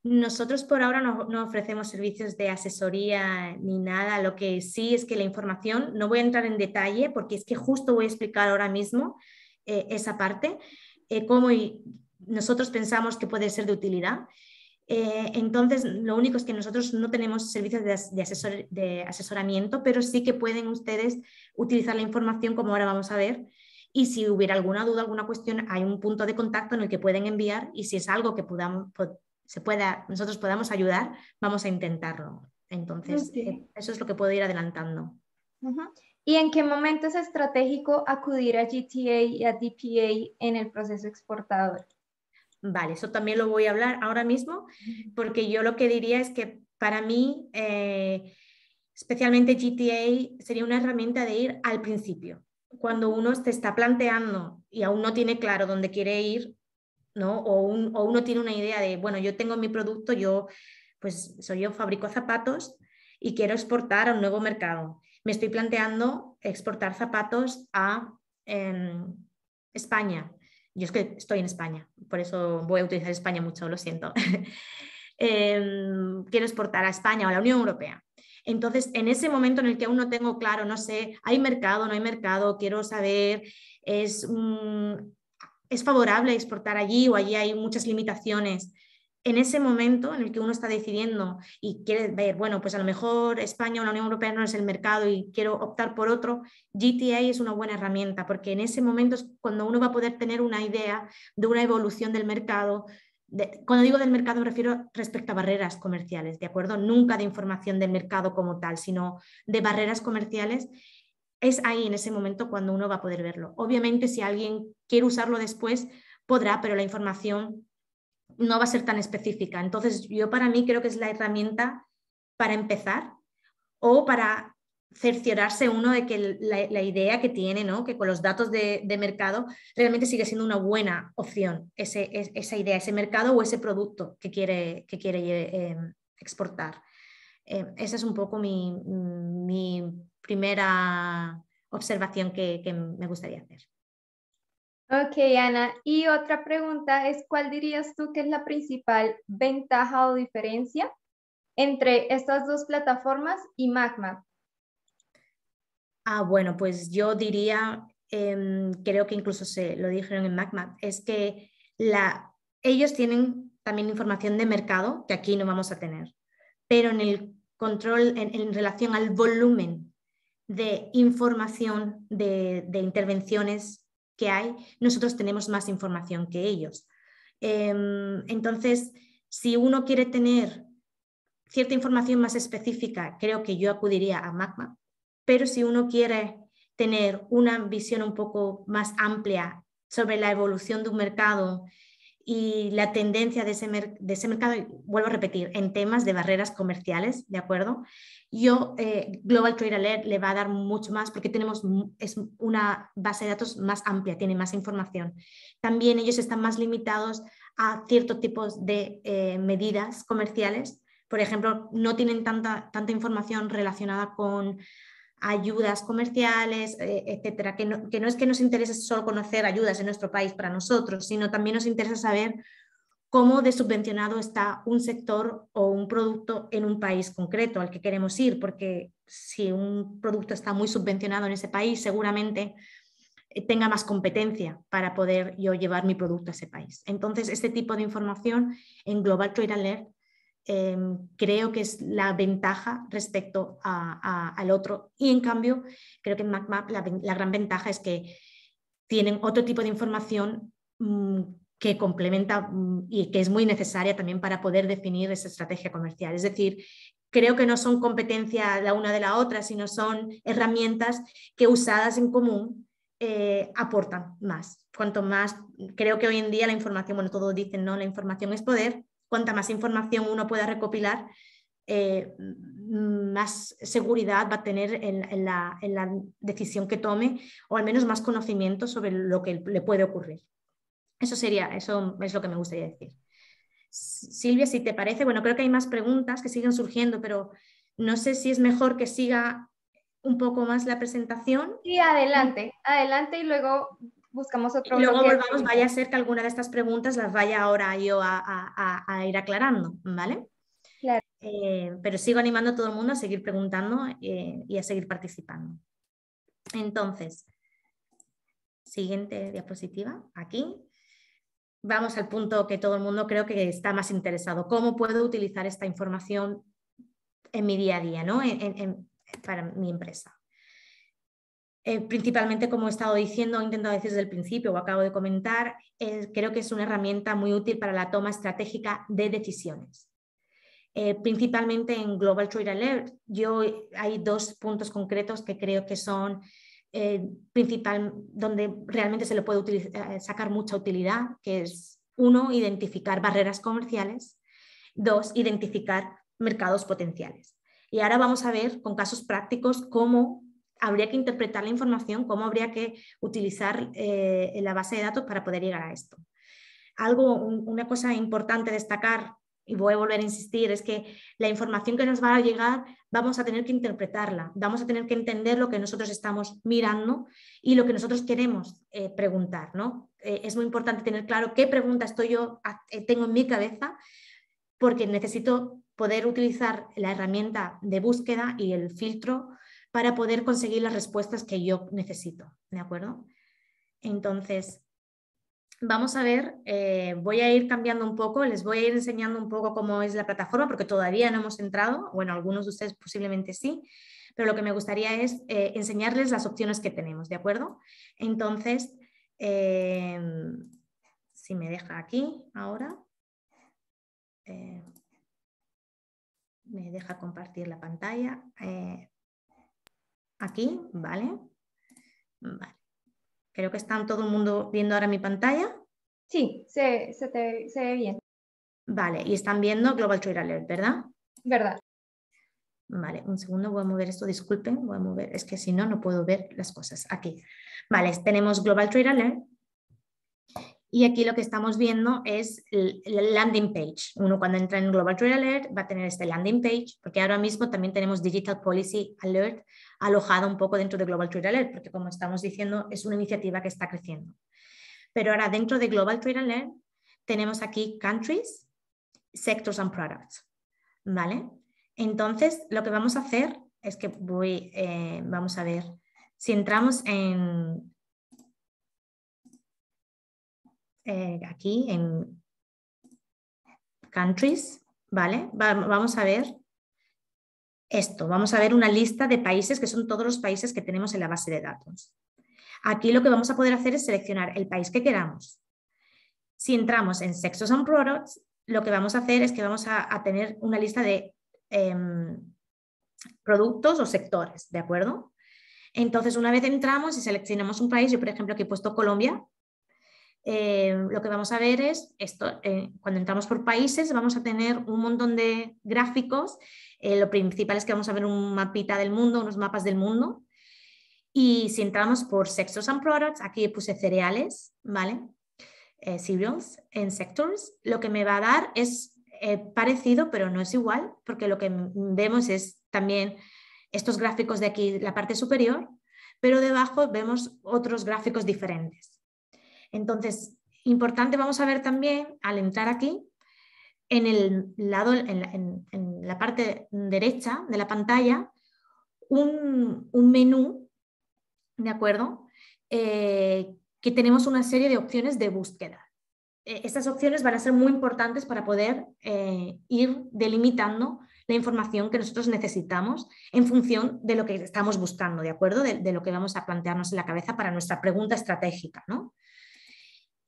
Nosotros por ahora no ofrecemos servicios de asesoría ni nada. Lo que sí es que la información, no voy a entrar en detalle porque es que justo voy a explicar ahora mismo esa parte, cómo nosotros pensamos que puede ser de utilidad. Entonces, lo único es que nosotros no tenemos servicios de asesoramiento, pero sí que pueden ustedes utilizar la información como ahora vamos a ver. Y si hubiera alguna duda, alguna cuestión, hay un punto de contacto en el que pueden enviar y si es algo que nosotros podamos ayudar, vamos a intentarlo. Entonces, Okay. eso es lo que puedo ir adelantando. ¿Y en qué momento es estratégico acudir a GTA y a DPA en el proceso exportador? Vale, eso también lo voy a hablar ahora mismo, porque yo lo que diría es que para mí, especialmente GTA, sería una herramienta de ir al principio. Cuando uno se está planteando y aún no tiene claro dónde quiere ir, ¿no? O uno tiene una idea de, bueno, yo tengo mi producto, yo fabrico zapatos y quiero exportar a un nuevo mercado. Me estoy planteando exportar zapatos a España. Yo es que estoy en España, por eso voy a utilizar España mucho, lo siento. Quiero exportar a España o a la Unión Europea. Entonces, en ese momento en el que aún no tengo claro, no sé, hay mercado, no hay mercado, quiero saber, es favorable exportar allí o allí hay muchas limitaciones. En ese momento en el que uno está decidiendo y quiere ver, bueno, pues a lo mejor España o la Unión Europea no es el mercado y quiero optar por otro, GTA es una buena herramienta porque en ese momento es cuando uno va a poder tener una idea de una evolución del mercado. Cuando digo del mercado me refiero respecto a barreras comerciales, ¿de acuerdo? Nunca de información del mercado como tal, sino de barreras comerciales. Es ahí en ese momento cuando uno va a poder verlo. Obviamente si alguien quiere usarlo después podrá, pero la información no va a ser tan específica. Entonces yo para mí creo que es la herramienta para empezar o para cerciorarse uno de que la idea que tiene, ¿no? Que con los datos de mercado realmente sigue siendo una buena opción esa idea, ese mercado o ese producto que quiere exportar. Esa es un poco mi primera observación que me gustaría hacer. Ok, Ana. Y otra pregunta es, ¿cuál dirías tú que es la principal ventaja o diferencia entre estas 2 plataformas y MacMap? Bueno, pues yo diría, creo que incluso se lo dijeron en MacMap, es que ellos tienen también información de mercado que aquí no vamos a tener, pero en el control, en relación al volumen de información, de intervenciones que hay, nosotros tenemos más información que ellos. Entonces, si uno quiere tener cierta información más específica, creo que yo acudiría a MacMap, pero si uno quiere tener una visión un poco más amplia sobre la evolución de un mercado y la tendencia de ese mercado, y vuelvo a repetir, en temas de barreras comerciales, ¿de acuerdo? Global Trade Alert le va a dar mucho más porque es una base de datos más amplia, tiene más información. También ellos están más limitados a ciertos tipos de medidas comerciales. Por ejemplo, no tienen tanta información relacionada con ayudas comerciales, etcétera, que no es que nos interese solo conocer ayudas en nuestro país para nosotros, sino también nos interesa saber cómo de subvencionado está un sector o un producto en un país concreto al que queremos ir, porque si un producto está muy subvencionado en ese país, seguramente tenga más competencia para poder yo llevar mi producto a ese país. Entonces, este tipo de información en Global Trade Alert creo que es la ventaja respecto al otro, y en cambio creo que en MacMap la gran ventaja es que tienen otro tipo de información que complementa y que es muy necesaria también para poder definir esa estrategia comercial. Es decir, creo que no son competencia la una de la otra, sino son herramientas que usadas en común aportan más. Cuanto más, creo que hoy en día la información, bueno, todos dicen, ¿no? La información es poder. Cuanta más información uno pueda recopilar, más seguridad va a tener en la decisión que tome, o al menos más conocimiento sobre lo que le puede ocurrir. Eso es lo que me gustaría decir. Silvia, si te parece, bueno, creo que hay más preguntas que siguen surgiendo, pero no sé si es mejor que siga un poco más la presentación. Sí, adelante y luego buscamos otro y luego bloque. volvamos, vaya a ser que alguna de estas preguntas las vaya ahora yo a ir aclarando, ¿vale? Claro. Pero sigo animando a todo el mundo a seguir preguntando y a seguir participando. Entonces, siguiente diapositiva, aquí. Vamos al punto que todo el mundo creo que está más interesado. ¿Cómo puedo utilizar esta información en mi día a día, ¿no? Para mi empresa? Principalmente, como he estado diciendo, he intentado decir desde el principio o acabo de comentar, creo que es una herramienta muy útil para la toma estratégica de decisiones. Principalmente en Global Trade Alert, hay dos puntos concretos que creo que son donde realmente se le puede sacar mucha utilidad, que es, uno, identificar barreras comerciales, dos, identificar mercados potenciales. Y ahora vamos a ver con casos prácticos cómo habría que interpretar la información, cómo habría que utilizar la base de datos para poder llegar a esto. Una cosa importante destacar, y voy a volver a insistir, es que la información que nos va a llegar vamos a tener que interpretarla, vamos a tener que entender lo que nosotros estamos mirando y lo que nosotros queremos preguntar, ¿no? Es muy importante tener claro qué preguntas tengo en mi cabeza, porque necesito poder utilizar la herramienta de búsqueda y el filtro para poder conseguir las respuestas que yo necesito, ¿de acuerdo? Entonces, vamos a ver, voy a ir cambiando un poco, les voy a ir enseñando un poco cómo es la plataforma, porque todavía no hemos entrado, bueno, algunos de ustedes posiblemente sí, pero lo que me gustaría es enseñarles las opciones que tenemos, ¿de acuerdo? Entonces, si me deja aquí ahora, me deja compartir la pantalla, aquí, ¿vale? Vale. Creo que está todo el mundo viendo ahora mi pantalla. Sí, se ve bien. Vale, y están viendo Global Trade Alert, ¿verdad? ¿Verdad? Vale, un segundo, voy a mover esto, disculpen, voy a mover, es que si no, no puedo ver las cosas. Aquí. Vale, tenemos Global Trade Alert. Y aquí lo que estamos viendo es el landing page. Uno cuando entra en Global Trade Alert va a tener este landing page, porque ahora mismo también tenemos Digital Policy Alert alojada un poco dentro de Global Trade Alert, porque como estamos diciendo es una iniciativa que está creciendo. Pero ahora dentro de Global Trade Alert tenemos aquí Countries, Sectors and Products. ¿Vale? Entonces lo que vamos a hacer es que vamos a ver, si entramos aquí en Countries, ¿vale? Vamos a ver esto, vamos a ver una lista de países que son todos los países que tenemos en la base de datos. Aquí lo que vamos a poder hacer es seleccionar el país que queramos. Si entramos en Sectors and Products, lo que vamos a hacer es que vamos a tener una lista de productos o sectores, ¿de acuerdo? Entonces, una vez entramos y seleccionamos un país, yo por ejemplo aquí he puesto Colombia, lo que vamos a ver es esto, cuando entramos por países vamos a tener un montón de gráficos, lo principal es que vamos a ver un mapita del mundo, unos mapas del mundo, y si entramos por sectors and products, aquí puse cereales, ¿vale? Cereals en sectors, lo que me va a dar es parecido, pero no es igual, porque lo que vemos es también estos gráficos de aquí, la parte superior, pero debajo vemos otros gráficos diferentes. Entonces, importante, vamos a ver también, al entrar aquí, en el lado, en la parte derecha de la pantalla, un menú, ¿de acuerdo? Que tenemos una serie de opciones de búsqueda. Estas opciones van a ser muy importantes para poder ir delimitando la información que nosotros necesitamos en función de lo que estamos buscando, ¿de acuerdo? De lo que vamos a plantearnos en la cabeza para nuestra pregunta estratégica, ¿no?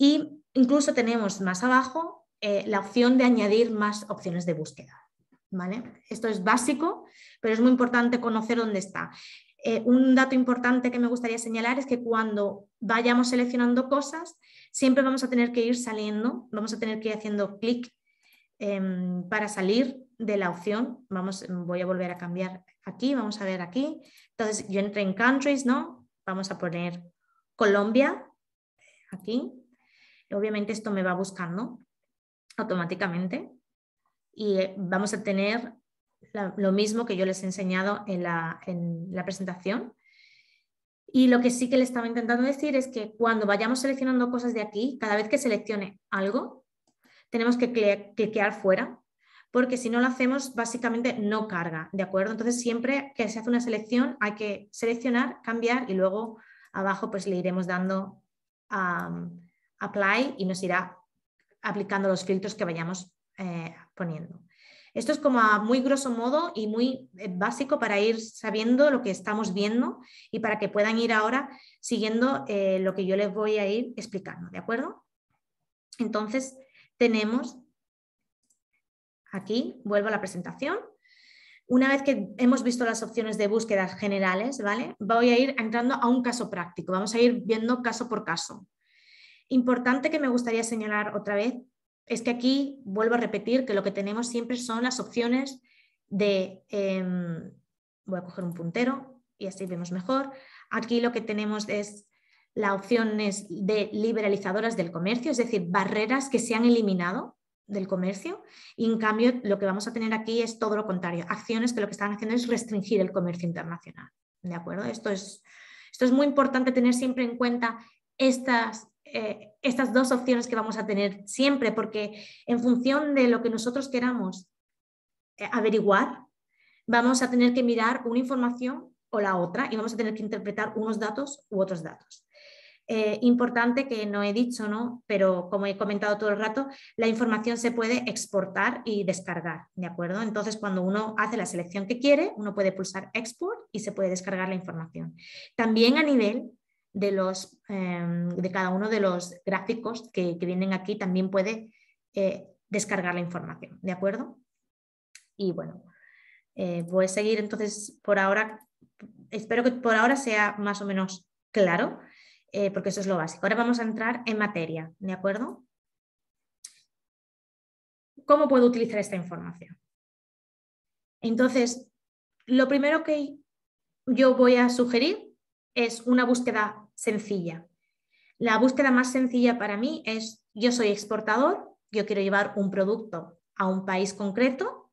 Y incluso tenemos más abajo la opción de añadir más opciones de búsqueda, ¿vale? Esto es básico, pero es muy importante conocer dónde está. Un dato importante que me gustaría señalar es que cuando vayamos seleccionando cosas, siempre vamos a tener que ir saliendo, vamos a tener que ir haciendo clic para salir de la opción. Voy a volver a cambiar aquí, vamos a ver aquí. Entonces yo entré en countries, ¿no? Vamos a poner Colombia, aquí. Obviamente esto me va buscando automáticamente y vamos a tener lo mismo que yo les he enseñado en la presentación. Y lo que sí que le estaba intentando decir es que cuando vayamos seleccionando cosas de aquí, cada vez que seleccione algo, tenemos que cliquear fuera, porque si no lo hacemos, básicamente no carga, ¿de acuerdo? Entonces, siempre que se hace una selección, hay que seleccionar, cambiar y luego abajo pues le iremos dando a apply y nos irá aplicando los filtros que vayamos poniendo. Esto es como a muy grosso modo y muy básico para ir sabiendo lo que estamos viendo y para que puedan ir ahora siguiendo lo que yo les voy a ir explicando, ¿de acuerdo? Entonces tenemos aquí, vuelvo a la presentación. Una vez que hemos visto las opciones de búsqueda generales, ¿vale? Voy a ir entrando a un caso práctico, vamos a ir viendo caso por caso. Importante que me gustaría señalar otra vez es que aquí vuelvo a repetir que lo que tenemos siempre son las opciones de, voy a coger un puntero y así vemos mejor. Aquí lo que tenemos es las opciones de liberalizadoras del comercio, es decir, barreras que se han eliminado del comercio, y en cambio lo que vamos a tener aquí es todo lo contrario, acciones que lo que están haciendo es restringir el comercio internacional, ¿de acuerdo? Esto es muy importante tener siempre en cuenta estas dos opciones que vamos a tener siempre, porque en función de lo que nosotros queramos averiguar, vamos a tener que mirar una información o la otra y vamos a tener que interpretar unos datos u otros datos. Importante que no he dicho, ¿no? Pero como he comentado todo el rato, la información se puede exportar y descargar, ¿de acuerdo? Entonces, cuando uno hace la selección que quiere, uno puede pulsar Export y se puede descargar la información. También a nivel de cada uno de los gráficos que vienen aquí, también puede descargar la información, ¿de acuerdo? Y bueno, voy a seguir entonces por ahora, espero que por ahora sea más o menos claro, porque eso es lo básico. Ahora vamos a entrar en materia, ¿de acuerdo? ¿Cómo puedo utilizar esta información? Entonces, lo primero que yo voy a sugerir es una búsqueda sencilla. La búsqueda más sencilla para mí es: yo soy exportador, yo quiero llevar un producto a un país concreto,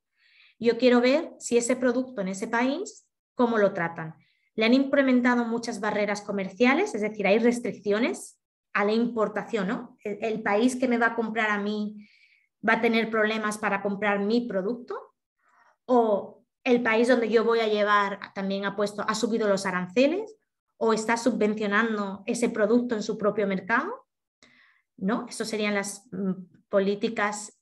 yo quiero ver si ese producto en ese país, cómo lo tratan. Le han implementado muchas barreras comerciales, es decir, hay restricciones a la importación, ¿no? El país que me va a comprar a mí va a tener problemas para comprar mi producto, o el país donde yo voy a llevar también ha subido los aranceles o está subvencionando ese producto en su propio mercado, ¿no? Estas serían las políticas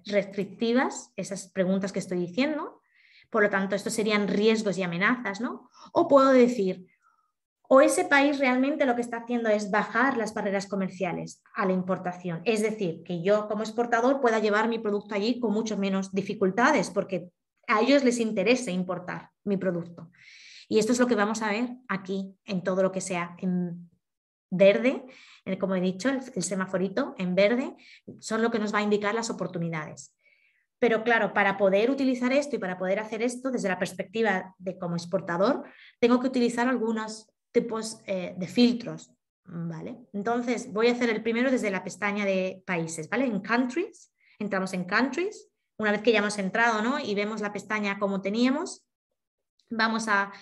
restrictivas, esas preguntas que estoy diciendo. Por lo tanto, estos serían riesgos y amenazas, ¿no? O puedo decir, o ese país realmente lo que está haciendo es bajar las barreras comerciales a la importación. Es decir, que yo como exportador pueda llevar mi producto allí con mucho menos dificultades, porque a ellos les interese importar mi producto. Y esto es lo que vamos a ver aquí en todo lo que sea en verde, como he dicho, el semaforito en verde son lo que nos va a indicar las oportunidades. Pero claro, para poder utilizar esto y para poder hacer esto desde la perspectiva de como exportador, tengo que utilizar algunos tipos de filtros, ¿vale? Entonces voy a hacer el primero desde la pestaña de países, ¿vale? En Countries, entramos en Countries, una vez que ya hemos entrado, ¿no? Y vemos la pestaña como teníamos, vamos a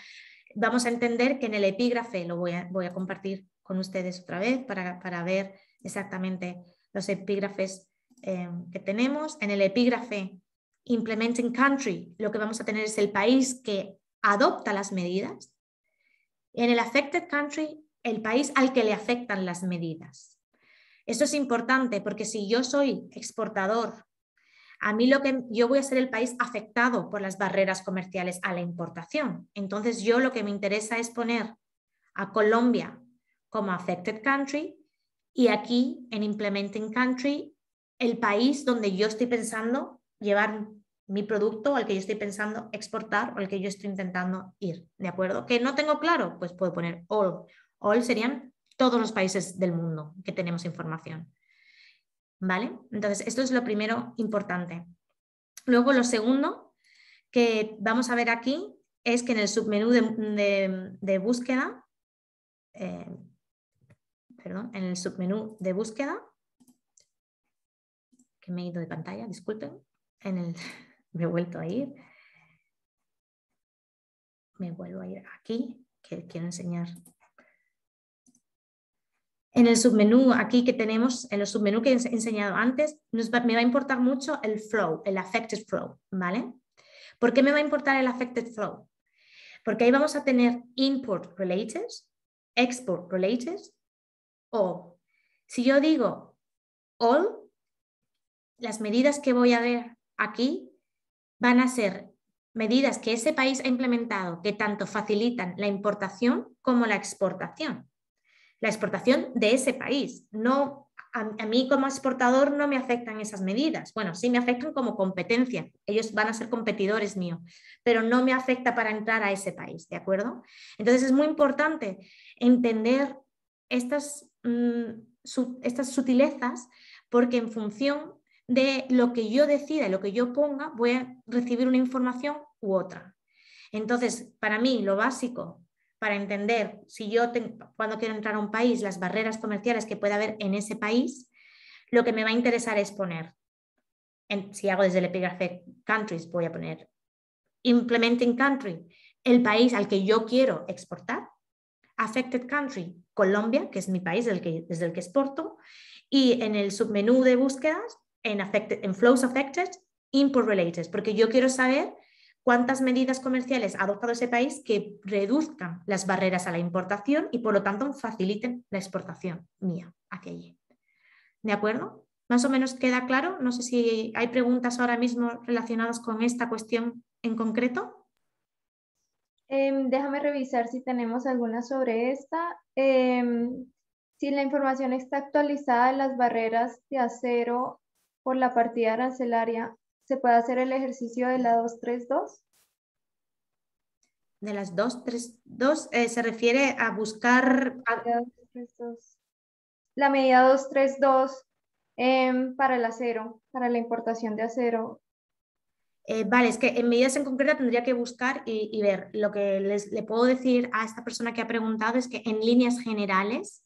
entender que en el epígrafe, lo voy a compartir con ustedes otra vez para ver exactamente los epígrafes que tenemos. En el epígrafe Implementing Country, lo que vamos a tener es el país que adopta las medidas. En el Affected Country, el país al que le afectan las medidas. Esto es importante porque si yo soy exportador, a mí yo voy a ser el país afectado por las barreras comerciales a la importación. Entonces yo lo que me interesa es poner a Colombia como Affected Country y aquí en Implementing Country el país donde yo estoy pensando llevar mi producto, al que yo estoy pensando exportar o al que yo estoy intentando ir, ¿de acuerdo? ¿Que no tengo claro? Pues puedo poner all. All serían todos los países del mundo que tenemos información. ¿Vale? Entonces, esto es lo primero importante. Luego, lo segundo que vamos a ver aquí es que en el submenú de búsqueda, en el submenú de búsqueda, que me he ido de pantalla, disculpen, me he vuelto a ir. Me vuelvo a ir aquí, que quiero enseñar. En el submenú aquí que tenemos, en el submenú que he enseñado antes, me va a importar mucho el flow, el affected flow, ¿vale? ¿Por qué me va a importar el affected flow? Porque ahí vamos a tener import related, export related, o si yo digo all, las medidas que voy a ver aquí van a ser medidas que ese país ha implementado que tanto facilitan la importación como la exportación. La exportación de ese país. No, a mí como exportador no me afectan esas medidas. Bueno, sí me afectan como competencia. Ellos van a ser competidores míos, pero no me afecta para entrar a ese país, ¿de acuerdo? Entonces es muy importante entender estas sutilezas porque en función de lo que yo decida y lo que yo ponga voy a recibir una información u otra. Entonces, para mí lo básico para entender si yo cuando quiero entrar a un país, las barreras comerciales que pueda haber en ese país, lo que me va a interesar es poner, si hago desde el epígrafe countries, voy a poner implementing country, el país al que yo quiero exportar, affected country, Colombia, que es mi país desde el que exporto, y en el submenú de búsquedas, en flows affected, import related, porque yo quiero saber cuántas medidas comerciales ha adoptado ese país que reduzcan las barreras a la importación y por lo tanto faciliten la exportación mía hacia allí. ¿De acuerdo? ¿Más o menos queda claro? No sé si hay preguntas ahora mismo relacionadas con esta cuestión en concreto. Déjame revisar si tenemos alguna sobre esta. Si la información está actualizada de las barreras de acero por la partida arancelaria, ¿se puede hacer el ejercicio de la 232? De las 232 se refiere a buscar... La medida 232 para el acero, para la importación de acero. Vale, es que en medidas en concreto tendría que buscar y ver. Lo que le puedo decir a esta persona que ha preguntado es que en líneas generales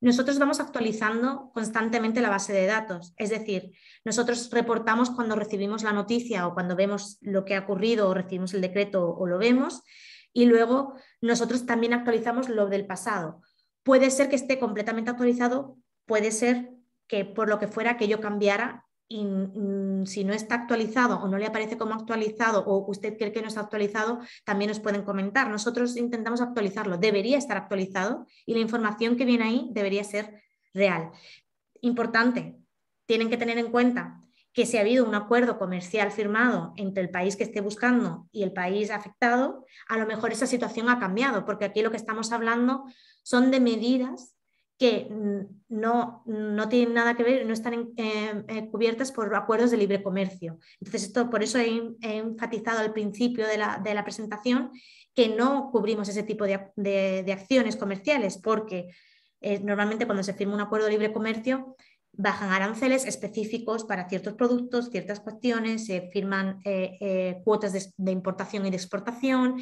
nosotros vamos actualizando constantemente la base de datos. Es decir, nosotros reportamos cuando recibimos la noticia o cuando vemos lo que ha ocurrido o recibimos el decreto o lo vemos y luego nosotros también actualizamos lo del pasado. Puede ser que esté completamente actualizado, puede ser que por lo que fuera que yo cambiara y si no está actualizado o no le aparece como actualizado o usted cree que no está actualizado, también nos pueden comentar. Nosotros intentamos actualizarlo, debería estar actualizado y la información que viene ahí debería ser real. Importante, tienen que tener en cuenta que si ha habido un acuerdo comercial firmado entre el país que esté buscando y el país afectado, a lo mejor esa situación ha cambiado, porque aquí lo que estamos hablando son de medidas que no tienen nada que ver, no están cubiertas por acuerdos de libre comercio. Entonces, por eso he enfatizado al principio de la presentación que no cubrimos ese tipo de acciones comerciales, porque normalmente cuando se firma un acuerdo de libre comercio bajan aranceles específicos para ciertos productos, ciertas cuestiones, se firman cuotas de importación y de exportación,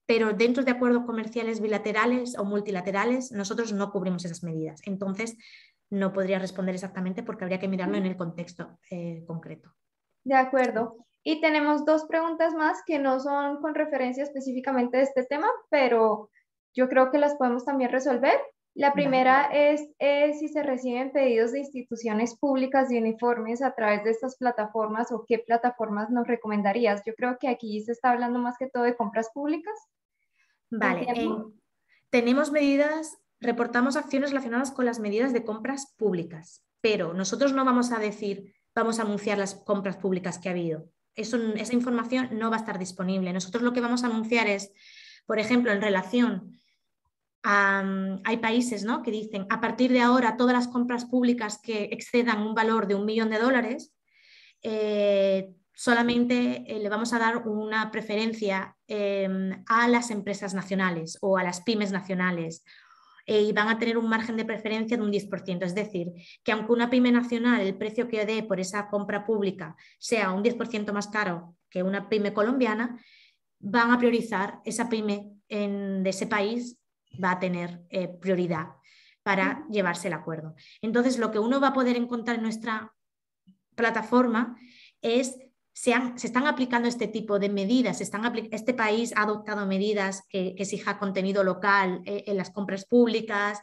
pero dentro de acuerdos comerciales bilaterales o multilaterales nosotros no cubrimos esas medidas. Entonces, no podría responder exactamente porque habría que mirarlo en el contexto concreto. De acuerdo. Y tenemos 2 preguntas más que no son con referencia específicamente de este tema, pero yo creo que las podemos también resolver. La primera es si se reciben pedidos de instituciones públicas de uniformes a través de estas plataformas o qué plataformas nos recomendarías. Yo creo que aquí se está hablando más que todo de compras públicas. Vale, tenemos medidas, reportamos acciones relacionadas con las medidas de compras públicas, pero nosotros no vamos a decir, vamos a anunciar las compras públicas que ha habido. Esa información no va a estar disponible. Nosotros lo que vamos a anunciar es, por ejemplo, en relación a, hay países, ¿no?, que dicen, a partir de ahora todas las compras públicas que excedan un valor de $1 millón, solamente le vamos a dar una preferencia a las empresas nacionales o a las pymes nacionales y van a tener un margen de preferencia de un 10%. Es decir, que aunque una pyme nacional, el precio que dé por esa compra pública sea un 10% más caro que una pyme colombiana, van a priorizar esa pyme de ese país, va a tener prioridad para llevarse el acuerdo. Entonces, lo que uno va a poder encontrar en nuestra plataforma es se están aplicando este tipo de medidas, este país ha adoptado medidas que exija contenido local en las compras públicas,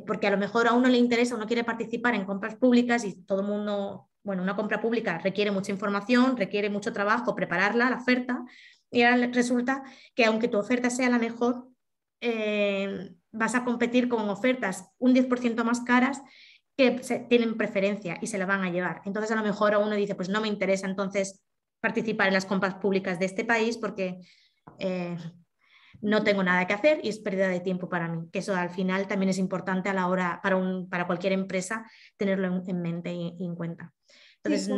porque a lo mejor a uno le interesa, uno quiere participar en compras públicas y todo el mundo, bueno, una compra pública requiere mucha información, requiere mucho trabajo prepararla, la oferta, y ahora resulta que aunque tu oferta sea la mejor, vas a competir con ofertas un 10% más caras que tienen preferencia y se la van a llevar. Entonces, a lo mejor a uno dice, pues no me interesa entonces participar en las compras públicas de este país porque no tengo nada que hacer y es pérdida de tiempo para mí. Que eso al final también es importante a la hora para cualquier empresa tenerlo en mente y en cuenta. Entonces, sí,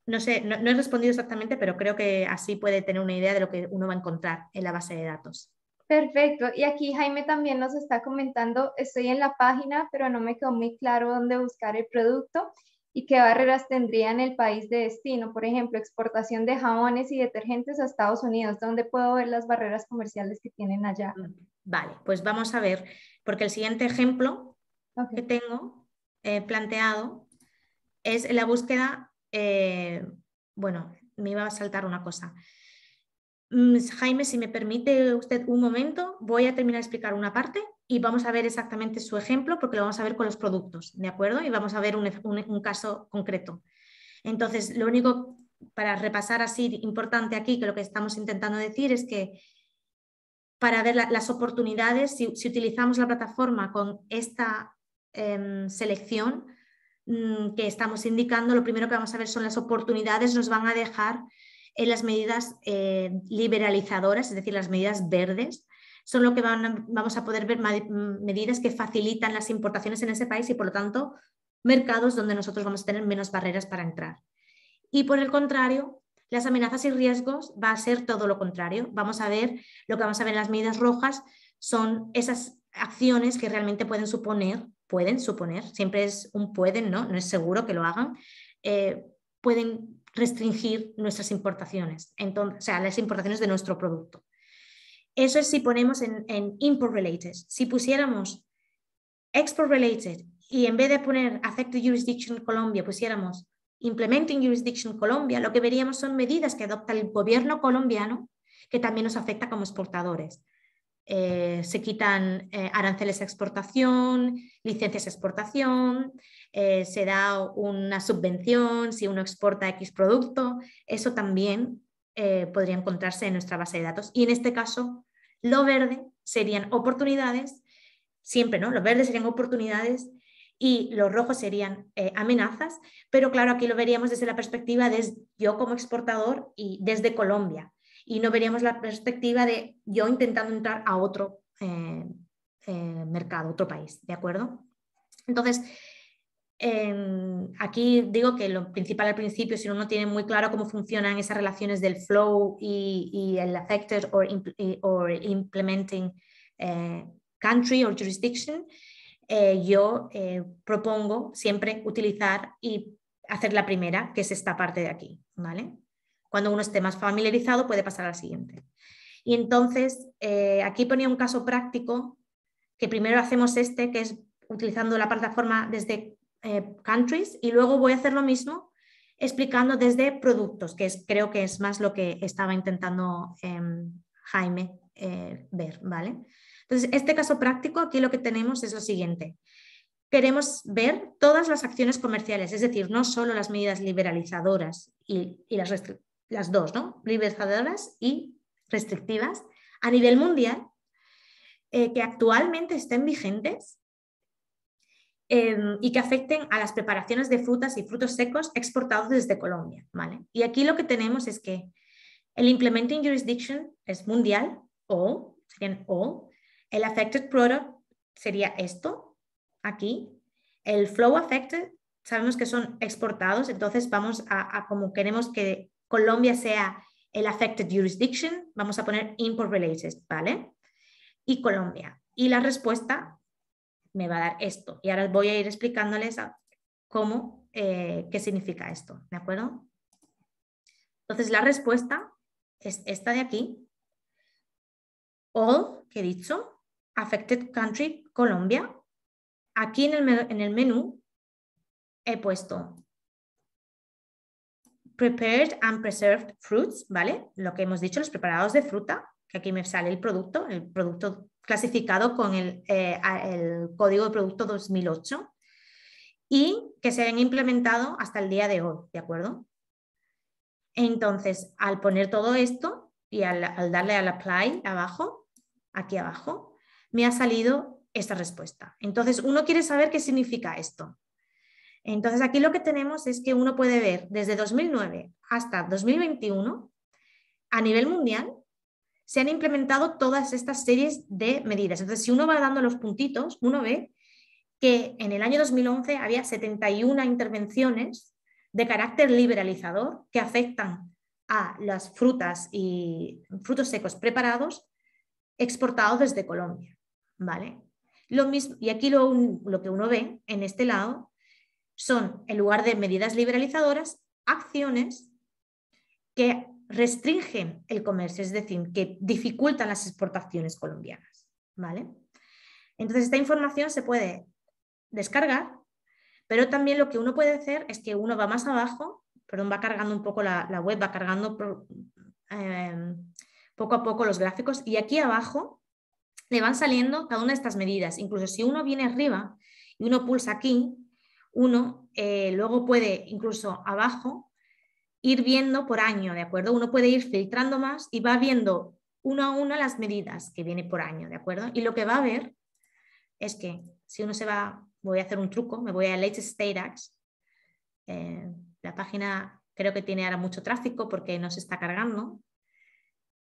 no sé, no he respondido exactamente, pero creo que así puede tener una idea de lo que uno va a encontrar en la base de datos. Perfecto. Y aquí Jaime también nos está comentando, estoy en la página, pero no me quedó muy claro dónde buscar el producto y qué barreras tendría en el país de destino. Por ejemplo, exportación de jabones y detergentes a Estados Unidos. ¿Dónde puedo ver las barreras comerciales que tienen allá? Vale, pues vamos a ver, porque el siguiente ejemplo que tengo planteado es la búsqueda, bueno, me iba a saltar una cosa. Jaime, si me permite usted un momento, voy a terminar de explicar una parte y vamos a ver exactamente su ejemplo porque lo vamos a ver con los productos, ¿de acuerdo? Y vamos a ver un caso concreto. Entonces, lo único para repasar así importante aquí, que lo que estamos intentando decir es que para ver las oportunidades, si utilizamos la plataforma con esta selección que estamos indicando, lo primero que vamos a ver son las oportunidades, nos van a dejar en las medidas liberalizadoras, es decir, las medidas verdes, son lo que vamos a poder ver medidas que facilitan las importaciones en ese país y, por lo tanto, mercados donde nosotros vamos a tener menos barreras para entrar. Y, por el contrario, las amenazas y riesgos va a ser todo lo contrario. Vamos a ver, lo que vamos a ver en las medidas rojas son esas acciones que realmente pueden suponer, siempre es un pueden, no es seguro que lo hagan, pueden restringir nuestras importaciones, entonces, o sea, las importaciones de nuestro producto. Eso es si ponemos en import related. Si pusiéramos export related y en vez de poner affected jurisdiction Colombia pusiéramos implementing jurisdiction Colombia, lo que veríamos son medidas que adopta el gobierno colombiano que también nos afecta como exportadores. Se quitan aranceles a exportación, licencias a exportación, se da una subvención si uno exporta X producto, eso también podría encontrarse en nuestra base de datos. Y en este caso, lo verde serían oportunidades, siempre, ¿no? Los verdes serían oportunidades y los rojos serían amenazas, pero claro, aquí lo veríamos desde la perspectiva de yo como exportador y desde Colombia. Y no veríamos la perspectiva de yo intentando entrar a otro mercado, otro país, ¿de acuerdo? Entonces, aquí digo que lo principal al principio, si uno no tiene muy claro cómo funcionan esas relaciones del flow y el affected or implementing country or jurisdiction, yo propongo siempre utilizar y hacer la primera, que es esta parte de aquí, ¿vale? Cuando uno esté más familiarizado puede pasar a la siguiente. Y entonces, aquí ponía un caso práctico, que primero hacemos que es utilizando la plataforma desde countries, y luego voy a hacer lo mismo explicando desde productos, que creo que es más lo que estaba intentando Jaime ver, ¿vale? Entonces, este caso práctico, aquí lo que tenemos es lo siguiente. Queremos ver todas las acciones comerciales, es decir, no solo las medidas liberalizadoras y las dos, ¿no? Liberalizadoras y restrictivas a nivel mundial, que actualmente estén vigentes y que afecten a las preparaciones de frutas y frutos secos exportados desde Colombia, ¿vale? Y aquí lo que tenemos es que el Implementing Jurisdiction es mundial, serían all. El Affected Product sería esto, aquí. El Flow Affected, sabemos que son exportados, entonces vamos a como queremos que Colombia sea el Affected Jurisdiction, vamos a poner Import Related, ¿vale? Y Colombia. Y la respuesta me va a dar esto. Y ahora voy a ir explicándoles cómo, qué significa esto, ¿de acuerdo? Entonces la respuesta es esta de aquí. All, que he dicho, Affected Country, Colombia. Aquí en el menú he puesto Prepared and Preserved Fruits, ¿vale? Lo que hemos dicho, los preparados de fruta, que aquí me sale el producto clasificado con el código de producto 2008 y que se han implementado hasta el día de hoy, ¿de acuerdo? Entonces, al poner todo esto y al darle al apply abajo, aquí abajo, me ha salido esta respuesta. Entonces, uno quiere saber qué significa esto. Entonces, aquí lo que tenemos es que uno puede ver desde 2009 hasta 2021, a nivel mundial, se han implementado todas estas series de medidas. Entonces, si uno va dando los puntitos, uno ve que en el año 2011 había 71 intervenciones de carácter liberalizador que afectan a las frutas y frutos secos preparados exportados desde Colombia, ¿vale? Lo mismo, y aquí lo que uno ve en este lado son, en lugar de medidas liberalizadoras, acciones que restringen el comercio, es decir, que dificultan las exportaciones colombianas, ¿vale? Entonces, esta información se puede descargar, pero también lo que uno puede hacer es que uno va más abajo, perdón, va cargando un poco la web, va cargando poco a poco los gráficos, y aquí abajo le van saliendo cada una de estas medidas. Incluso si uno viene arriba y uno pulsa aquí, uno luego puede incluso abajo ir viendo por año, ¿de acuerdo? Uno puede ir filtrando más y va viendo una a una las medidas que viene por año, ¿de acuerdo? Y lo que va a ver es que si uno se va, voy a hacer un truco, me voy a Latest State Acts, la página creo que tiene ahora mucho tráfico porque no se está cargando.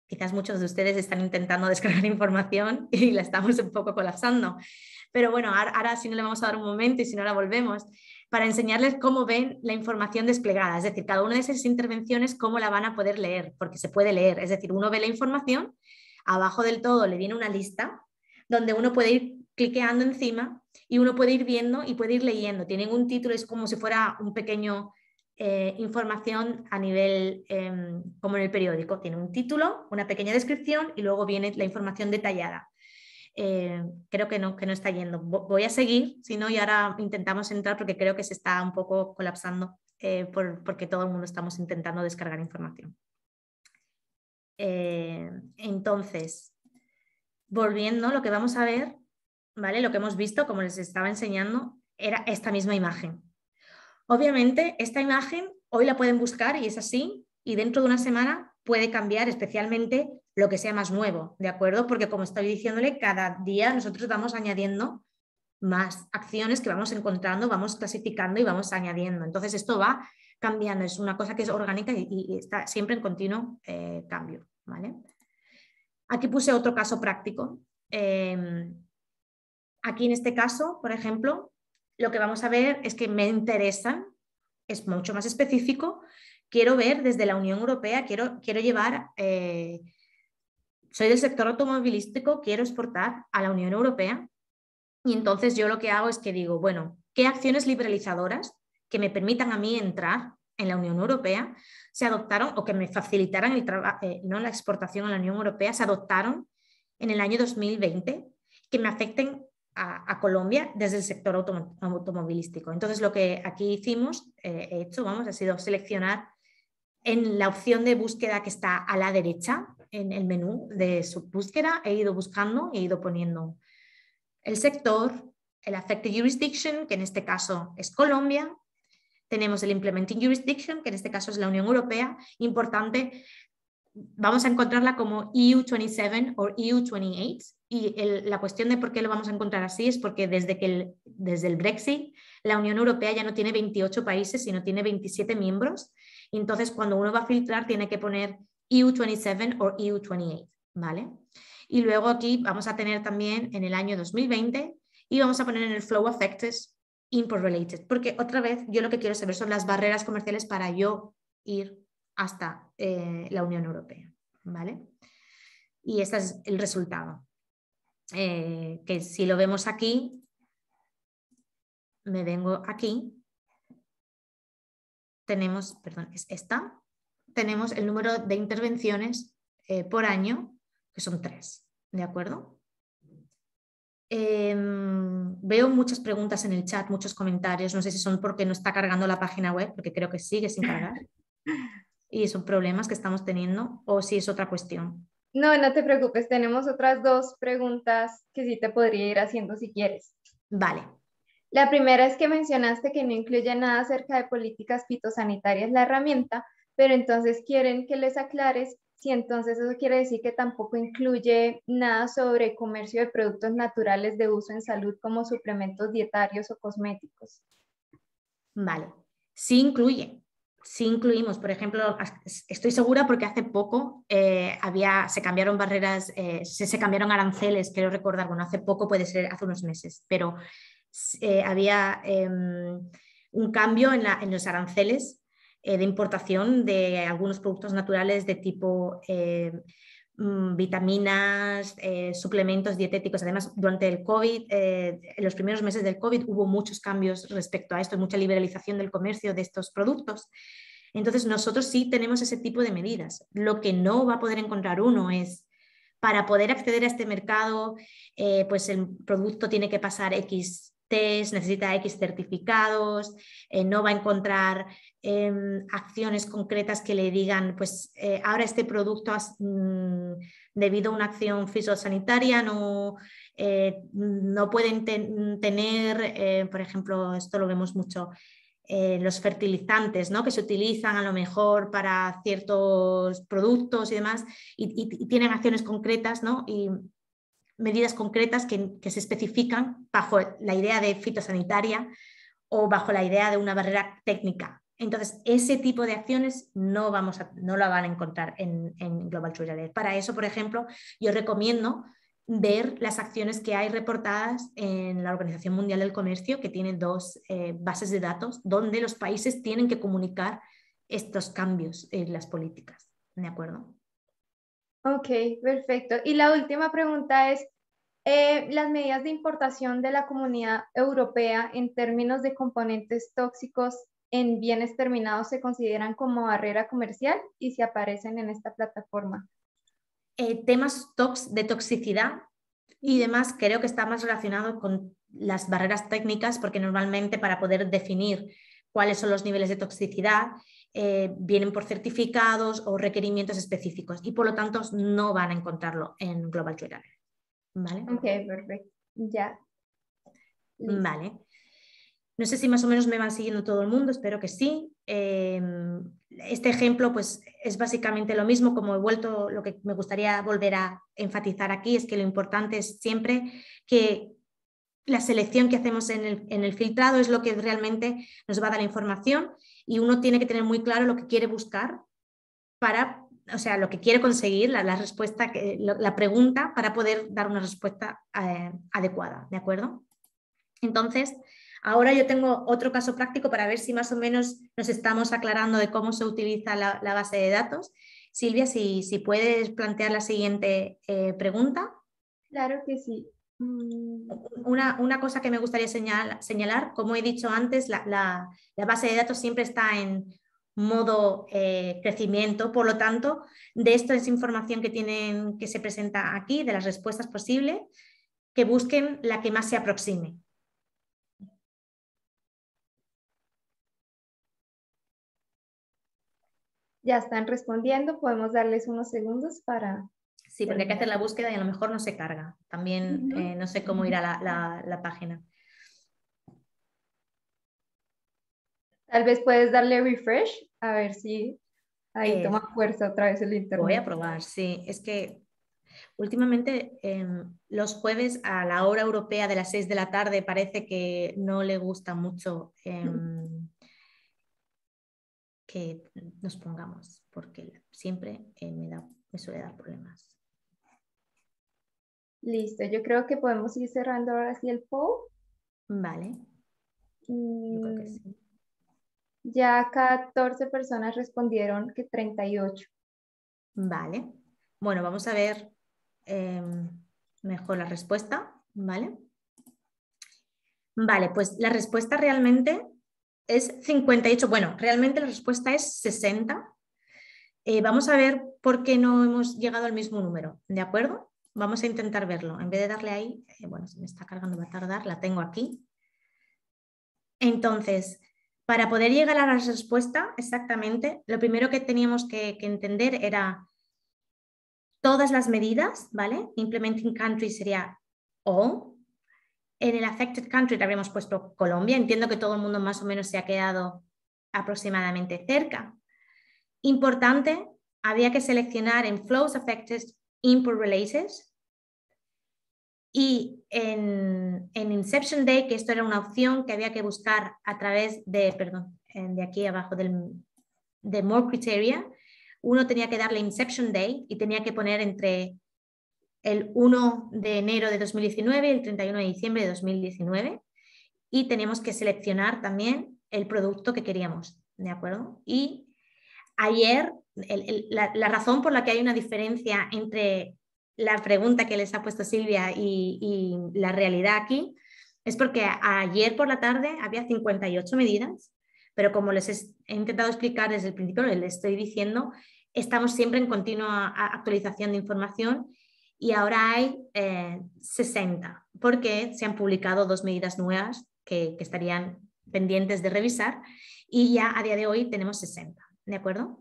Quizás muchos de ustedes están intentando descargar información y la estamos un poco colapsando. Pero bueno, ahora sí no le vamos a dar un momento y si no la volvemos para enseñarles cómo ven la información desplegada. Es decir, cada una de esas intervenciones, cómo la van a poder leer, porque se puede leer. Es decir, uno ve la información, abajo del todo le viene una lista donde uno puede ir cliqueando encima y uno puede ir viendo y puede ir leyendo. Tienen un título, es como si fuera un pequeño información a nivel, como en el periódico. Tiene un título, una pequeña descripción y luego viene la información detallada. Creo que no está yendo. Voy a seguir, si no, y ahora intentamos entrar porque creo que se está un poco colapsando porque todo el mundo estamos intentando descargar información. Entonces, volviendo, lo que vamos a ver, ¿vale? Lo que hemos visto, como les estaba enseñando, era esta misma imagen. Obviamente, esta imagen hoy la pueden buscar y es así, y dentro de una semana puede cambiar, especialmente lo que sea más nuevo, ¿de acuerdo? Porque como estoy diciéndole, cada día nosotros vamos añadiendo más acciones que vamos encontrando, vamos clasificando y vamos añadiendo. Entonces esto va cambiando, es una cosa que es orgánica y está siempre en continuo cambio, ¿vale? Aquí puse otro caso práctico. Aquí en este caso, por ejemplo, lo que vamos a ver es que me interesan, es mucho más específico, quiero ver desde la Unión Europea, quiero llevar, soy del sector automovilístico, quiero exportar a la Unión Europea y entonces yo lo que hago es que digo, bueno, ¿qué acciones liberalizadoras que me permitan a mí entrar en la Unión Europea se adoptaron o que me facilitaran no, la exportación a la Unión Europea se adoptaron en el año 2020 que me afecten a Colombia desde el sector automovilístico? Entonces lo que aquí hicimos, ha sido seleccionar en la opción de búsqueda que está a la derecha en el menú de su búsqueda, he ido buscando, he ido poniendo el sector, el affected jurisdiction, que en este caso es Colombia, tenemos el implementing jurisdiction, que en este caso es la Unión Europea, importante, vamos a encontrarla como EU27 o EU28 y la cuestión de por qué lo vamos a encontrar así es porque desde el Brexit la Unión Europea ya no tiene 28 países, sino tiene 27 miembros, y entonces cuando uno va a filtrar tiene que poner EU27 o EU28, ¿vale? Y luego aquí vamos a tener también en el año 2020 y vamos a poner en el flow affected import related, porque otra vez yo lo que quiero saber son las barreras comerciales para yo ir hasta la Unión Europea, ¿vale? Y este es el resultado, que si lo vemos aquí, me vengo aquí, tenemos, perdón, es esta, tenemos el número de intervenciones por año, que son 3, ¿de acuerdo? Veo muchas preguntas en el chat, muchos comentarios, no sé si son porque no está cargando la página web, porque creo que sigue sin cargar, y son problemas que estamos teniendo, o si es otra cuestión. No, no te preocupes, tenemos otras 2 preguntas que sí te podría ir haciendo si quieres. Vale. La primera es que mencionaste que no incluye nada acerca de políticas fitosanitarias la herramienta, pero entonces quieren que les aclares si entonces eso quiere decir que tampoco incluye nada sobre comercio de productos naturales de uso en salud como suplementos dietarios o cosméticos. Vale, sí incluimos, por ejemplo, estoy segura porque hace poco se cambiaron barreras, se cambiaron aranceles, quiero recordar, bueno, hace poco puede ser hace unos meses, pero había un cambio en los aranceles de importación de algunos productos naturales de tipo vitaminas, suplementos dietéticos. Además, durante el COVID, en los primeros meses del COVID hubo muchos cambios respecto a esto, mucha liberalización del comercio de estos productos. Entonces, nosotros sí tenemos ese tipo de medidas. Lo que no va a poder encontrar uno es, para poder acceder a este mercado, pues el producto tiene que pasar X test, necesita X certificados, no va a encontrar acciones concretas que le digan, pues ahora este producto debido a una acción fitosanitaria no pueden tener, por ejemplo, esto lo vemos mucho, los fertilizantes, ¿no? Que se utilizan a lo mejor para ciertos productos y demás, y tienen acciones concretas, ¿no? Y medidas concretas que se especifican bajo la idea de fitosanitaria o bajo la idea de una barrera técnica. Entonces, ese tipo de acciones no la van a encontrar en Global Trade Alert. Para eso, por ejemplo, yo recomiendo ver las acciones que hay reportadas en la Organización Mundial del Comercio, que tiene 2 bases de datos donde los países tienen que comunicar estos cambios en las políticas. ¿De acuerdo? Ok, perfecto. Y la última pregunta es, ¿las medidas de importación de la Comunidad Europea en términos de componentes tóxicos en bienes terminados se consideran como barrera comercial y se aparecen en esta plataforma? Temas de toxicidad y demás creo que está más relacionado con las barreras técnicas, porque normalmente para poder definir cuáles son los niveles de toxicidad vienen por certificados o requerimientos específicos y por lo tanto no van a encontrarlo en Global Trade Alert. ¿Vale? Ok, perfecto. Ya. Listo. Vale. No sé si más o menos me van siguiendo todo el mundo, espero que sí. Este ejemplo pues, es básicamente lo mismo, como lo que me gustaría volver a enfatizar aquí es que lo importante es siempre que la selección que hacemos en el filtrado es lo que realmente nos va a dar la información y uno tiene que tener muy claro lo que quiere buscar para o sea, lo que quiere conseguir, la respuesta, la pregunta para poder dar una respuesta adecuada, ¿de acuerdo? Entonces, ahora yo tengo otro caso práctico para ver si más o menos nos estamos aclarando de cómo se utiliza la base de datos. Silvia, si puedes plantear la siguiente pregunta. Claro que sí. Una cosa que me gustaría señalar, como he dicho antes, la base de datos siempre está en modo crecimiento, por lo tanto, de esto es información que se presenta aquí, de las respuestas posibles, que busquen la que más se aproxime. Ya están respondiendo, podemos darles unos segundos para... Sí, porque hay que hacer la búsqueda y a lo mejor no se carga. También no sé cómo irá la página. Tal vez puedes darle refresh, a ver si ahí toma fuerza otra vez el internet. Voy a probar, sí. Es que últimamente los jueves a la hora europea de las 6 de la tarde parece que no le gusta mucho que nos pongamos, porque siempre me suele dar problemas. Listo, yo creo que podemos ir cerrando ahora sí el poll. Vale. Yo creo que sí. Ya 14 personas respondieron que 38. Vale. Bueno, vamos a ver mejor la respuesta. Vale. Vale, pues la respuesta realmente es 58. Bueno, realmente la respuesta es 60. Vamos a ver por qué no hemos llegado al mismo número, ¿de acuerdo? Vamos a intentar verlo. En vez de darle ahí, bueno, se me está cargando, va a tardar, la tengo aquí. Entonces, para poder llegar a la respuesta exactamente, lo primero que teníamos que entender era todas las medidas, ¿vale? Implementing country sería all. En el affected country le habríamos puesto Colombia. Entiendo que todo el mundo más o menos se ha quedado aproximadamente cerca. Importante, había que seleccionar en flows affected, import related. Y en Inception Day, que esto era una opción que había que buscar a través de, perdón, de aquí abajo de More Criteria, uno tenía que darle Inception Day y tenía que poner entre el 1 de enero de 2019 y el 31 de diciembre de 2019 y teníamos que seleccionar también el producto que queríamos, ¿de acuerdo? Y ayer, la razón por la que hay una diferencia entre la pregunta que les ha puesto Silvia y la realidad aquí es porque ayer por la tarde había 58 medidas, pero como les he intentado explicar desde el principio, les estoy diciendo, estamos siempre en continua actualización de información y ahora hay 60, porque se han publicado 2 medidas nuevas que estarían pendientes de revisar y ya a día de hoy tenemos 60, ¿de acuerdo?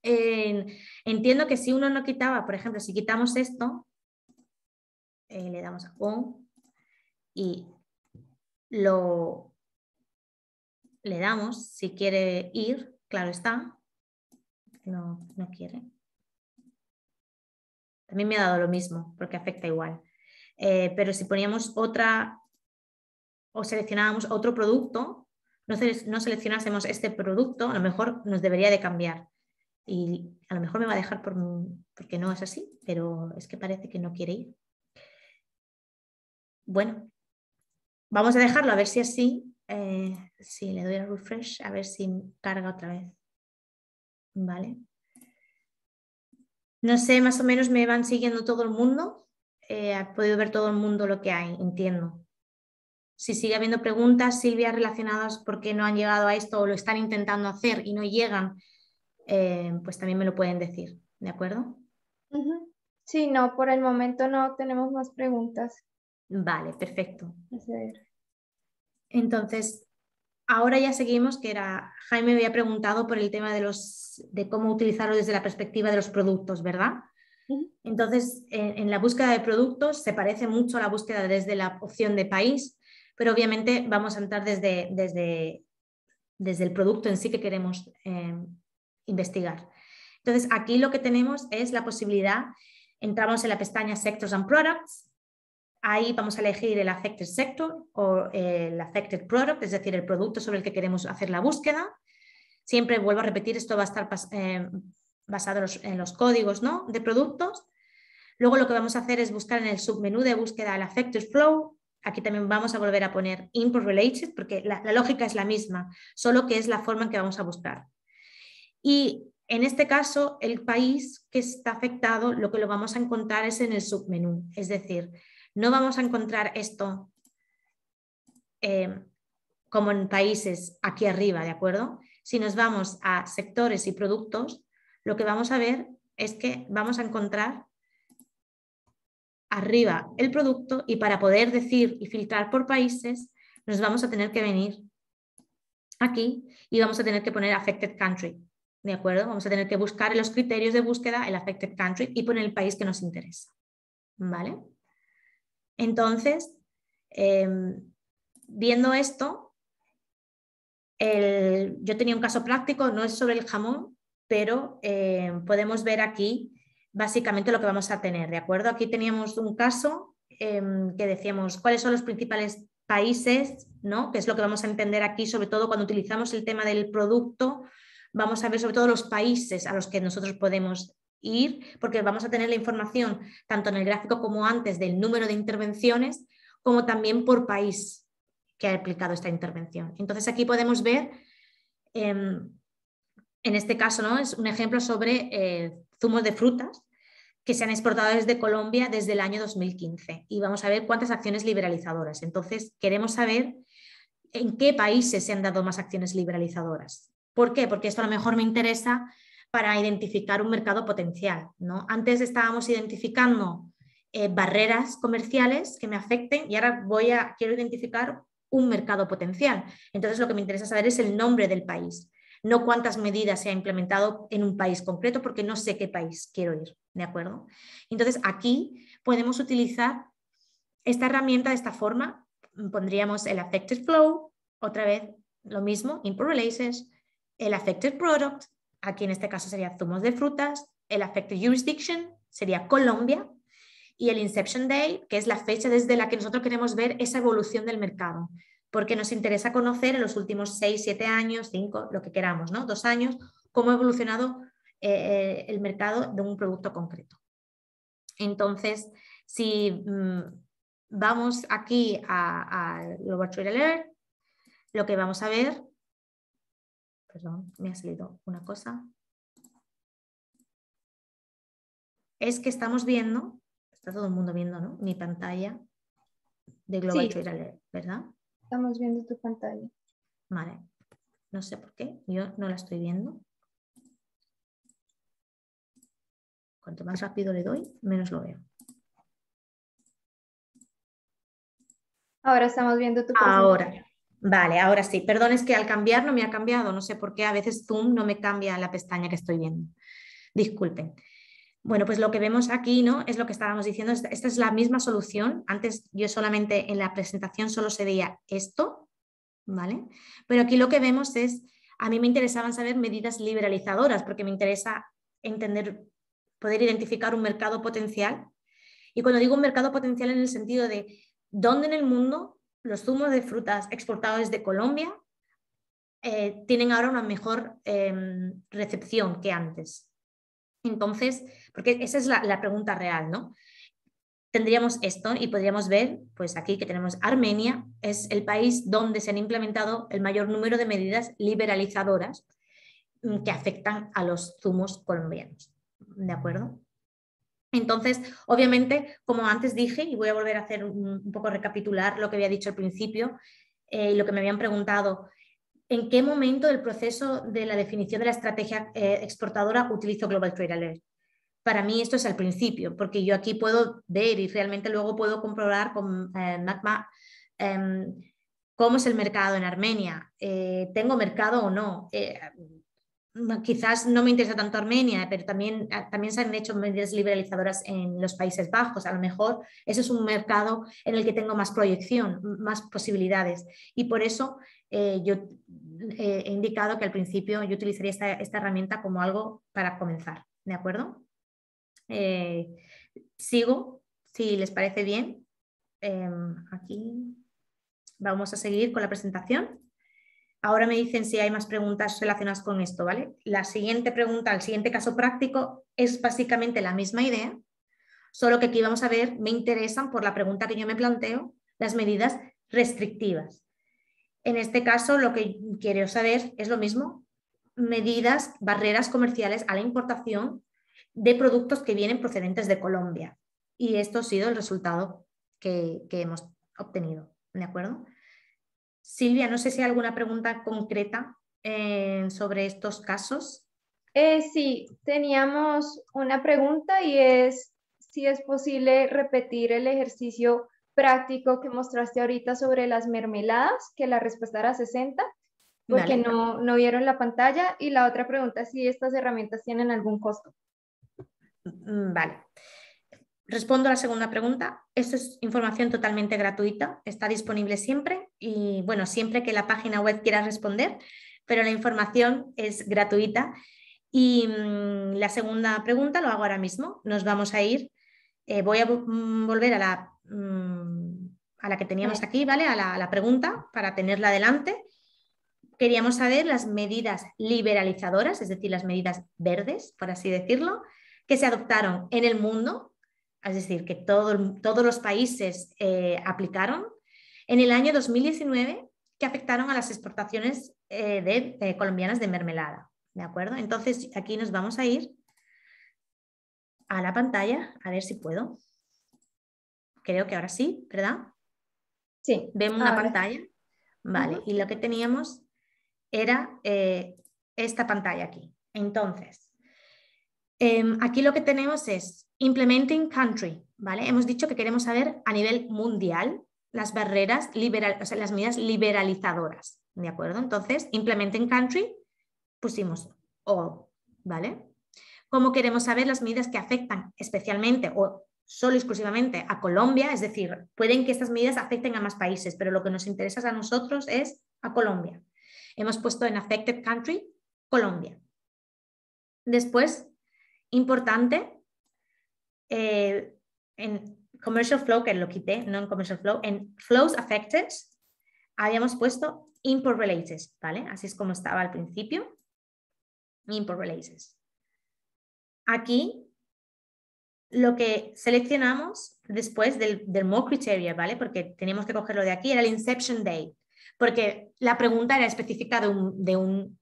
Entiendo que si uno no quitaba, por ejemplo, si quitamos esto, le damos a on y le damos, si quiere ir, claro está, no quiere. También me ha dado lo mismo, porque afecta igual. Pero si poníamos otra o seleccionábamos otro producto, no seleccionásemos este producto, a lo mejor nos debería de cambiar. Y a lo mejor me va a dejar porque no es así, pero es que parece que no quiere ir. Bueno, vamos a dejarlo a ver si así, si le doy a refresh, a ver si carga otra vez. Vale. No sé, más o menos me van siguiendo todo el mundo. Ha podido ver todo el mundo lo que hay, entiendo. Si sigue habiendo preguntas, Silvia, relacionadas por qué no han llegado a esto o lo están intentando hacer y no llegan, pues también me lo pueden decir, ¿de acuerdo? Sí, no, por el momento no tenemos más preguntas. Vale, perfecto. A ver. Entonces, ahora ya seguimos, que Jaime había preguntado por el tema de cómo utilizarlo desde la perspectiva de los productos, ¿verdad? Entonces, en la búsqueda de productos se parece mucho a la búsqueda desde la opción de país, pero obviamente vamos a entrar desde el producto en sí que queremos investigar. Entonces, aquí lo que tenemos es la posibilidad, entramos en la pestaña Sectors and Products, ahí vamos a elegir el Affected Sector o el Affected Product, es decir, el producto sobre el que queremos hacer la búsqueda. Siempre vuelvo a repetir, esto va a estar basado en los códigos, ¿no?, de productos. Luego lo que vamos a hacer es buscar en el submenú de búsqueda el Affected Flow. Aquí también vamos a volver a poner Import Related porque la lógica es la misma, solo que es la forma en que vamos a buscar. Y en este caso, el país que está afectado, lo que lo vamos a encontrar es en el submenú. Es decir, no vamos a encontrar esto como en países aquí arriba, ¿de acuerdo? Si nos vamos a sectores y productos, lo que vamos a ver es que vamos a encontrar arriba el producto y para poder decir y filtrar por países, nos vamos a tener que venir aquí y vamos a tener que poner Affected Country. ¿De acuerdo? Vamos a tener que buscar en los criterios de búsqueda el Affected Country y poner el país que nos interesa. ¿Vale? Entonces, viendo esto, yo tenía un caso práctico, no es sobre el jamón, pero podemos ver aquí básicamente lo que vamos a tener. ¿De acuerdo? Aquí teníamos un caso que decíamos cuáles son los principales países, ¿no?, que es lo que vamos a entender aquí, sobre todo cuando utilizamos el tema del producto. Vamos a ver sobre todo los países a los que nosotros podemos ir, porque vamos a tener la información tanto en el gráfico como antes del número de intervenciones, como también por país que ha aplicado esta intervención. Entonces aquí podemos ver, en este caso, ¿no?, es un ejemplo sobre zumos de frutas que se han exportado desde Colombia desde el año 2015 y vamos a ver cuántas acciones liberalizadoras. Entonces queremos saber en qué países se han dado más acciones liberalizadoras. ¿Por qué? Porque esto a lo mejor me interesa para identificar un mercado potencial, ¿no? Antes estábamos identificando barreras comerciales que me afecten y ahora quiero identificar un mercado potencial. Entonces lo que me interesa saber es el nombre del país, no cuántas medidas se ha implementado en un país concreto porque no sé qué país quiero ir, ¿de acuerdo? Entonces aquí podemos utilizar esta herramienta de esta forma. Pondríamos el Affected Flow, otra vez lo mismo, Import Relations, el Affected Product, aquí en este caso sería zumos de frutas, el Affected Jurisdiction sería Colombia y el Inception Day, que es la fecha desde la que nosotros queremos ver esa evolución del mercado, porque nos interesa conocer en los últimos 6, 7 años, 5, lo que queramos, ¿no?, 2 años, cómo ha evolucionado el mercado de un producto concreto. Entonces, si vamos aquí a Global Trade Alert, lo que vamos a ver, perdón, me ha salido una cosa, es que estamos viendo, está todo el mundo viendo, ¿no?, mi pantalla de Global Trade Alert, ¿verdad? Estamos viendo tu pantalla. Vale, no sé por qué, yo no la estoy viendo. Cuanto más rápido le doy, menos lo veo. Ahora estamos viendo tu presentación. Ahora, vale, ahora sí. Perdón, es que al cambiar no me ha cambiado, no sé por qué, a veces Zoom no me cambia la pestaña que estoy viendo. Disculpen. Bueno, pues lo que vemos aquí, ¿no?, es lo que estábamos diciendo. Esta es la misma solución. Antes yo solamente en la presentación solo se veía esto, ¿vale? Pero aquí lo que vemos es, a mí me interesaban saber medidas liberalizadoras porque me interesa entender, poder identificar un mercado potencial. Y cuando digo un mercado potencial en el sentido de dónde en el mundo los zumos de frutas exportados desde Colombia tienen ahora una mejor recepción que antes. Entonces, porque esa es la pregunta real, ¿no? Tendríamos esto y podríamos ver, pues aquí que tenemos Armenia, es el país donde se han implementado el mayor número de medidas liberalizadoras que afectan a los zumos colombianos, ¿de acuerdo? Entonces, obviamente, como antes dije, y voy a volver a hacer un poco recapitular lo que había dicho al principio y lo que me habían preguntado, ¿en qué momento del proceso de la definición de la estrategia exportadora utilizo Global Trade Alert? Para mí esto es al principio, porque yo aquí puedo ver y realmente luego puedo comprobar con MACMA cómo es el mercado en Armenia. ¿Tengo mercado o no? Quizás no me interesa tanto Armenia, pero también se han hecho medidas liberalizadoras en los Países Bajos. A lo mejor ese es un mercado en el que tengo más proyección, más posibilidades. Y por eso yo he indicado que al principio yo utilizaría esta herramienta como algo para comenzar. ¿De acuerdo? Sigo, si les parece bien. Aquí vamos a seguir con la presentación. Ahora me dicen si hay más preguntas relacionadas con esto, ¿vale? La siguiente pregunta, el siguiente caso práctico es básicamente la misma idea, solo que aquí vamos a ver, me interesan por la pregunta que yo me planteo, las medidas restrictivas. En este caso, lo que quiero saber es lo mismo, medidas, barreras comerciales a la importación de productos que vienen procedentes de Colombia. Y esto ha sido el resultado que hemos obtenido, ¿de acuerdo? Silvia, no sé si hay alguna pregunta concreta sobre estos casos. Sí, teníamos una pregunta y es si es posible repetir el ejercicio práctico que mostraste ahorita sobre las mermeladas, que la respuesta era 60, porque Vale. no vieron la pantalla. Y la otra pregunta es si estas herramientas tienen algún costo. Vale. Respondo a la segunda pregunta. Esto es información totalmente gratuita, está disponible siempre y, bueno, siempre que la página web quiera responder, pero la información es gratuita. Y la segunda pregunta lo hago ahora mismo. Nos vamos a ir, voy a volver a la que teníamos aquí, ¿vale? A la pregunta para tenerla delante. Queríamos saber las medidas liberalizadoras, es decir, las medidas verdes, por así decirlo, que se adoptaron en el mundo, es decir, que todos los países aplicaron en el año 2019, que afectaron a las exportaciones colombianas de mermelada. ¿De acuerdo? Entonces, aquí nos vamos a ir a la pantalla, a ver si puedo. Creo que ahora sí, ¿verdad? Sí. Vemos una pantalla. Vale, y lo que teníamos era esta pantalla aquí. Entonces, aquí lo que tenemos es Implementing Country, ¿vale? Hemos dicho que queremos saber a nivel mundial las barreras, o sea, las medidas liberalizadoras, ¿de acuerdo? Entonces, Implementing Country, pusimos all, ¿vale? ¿Cómo queremos saber las medidas que afectan especialmente o solo exclusivamente a Colombia? Es decir, pueden que estas medidas afecten a más países, pero lo que nos interesa a nosotros es a Colombia. Hemos puesto en Affected Country, Colombia. Después, importante, en Commercial Flow, que lo quité, no en Commercial Flow, en Flows Affected, habíamos puesto Import Related, ¿vale? Así es como estaba al principio. Import Related. Aquí lo que seleccionamos después del More Criteria, ¿vale? Porque teníamos que cogerlo de aquí, era el Inception Date, porque la pregunta era específica de un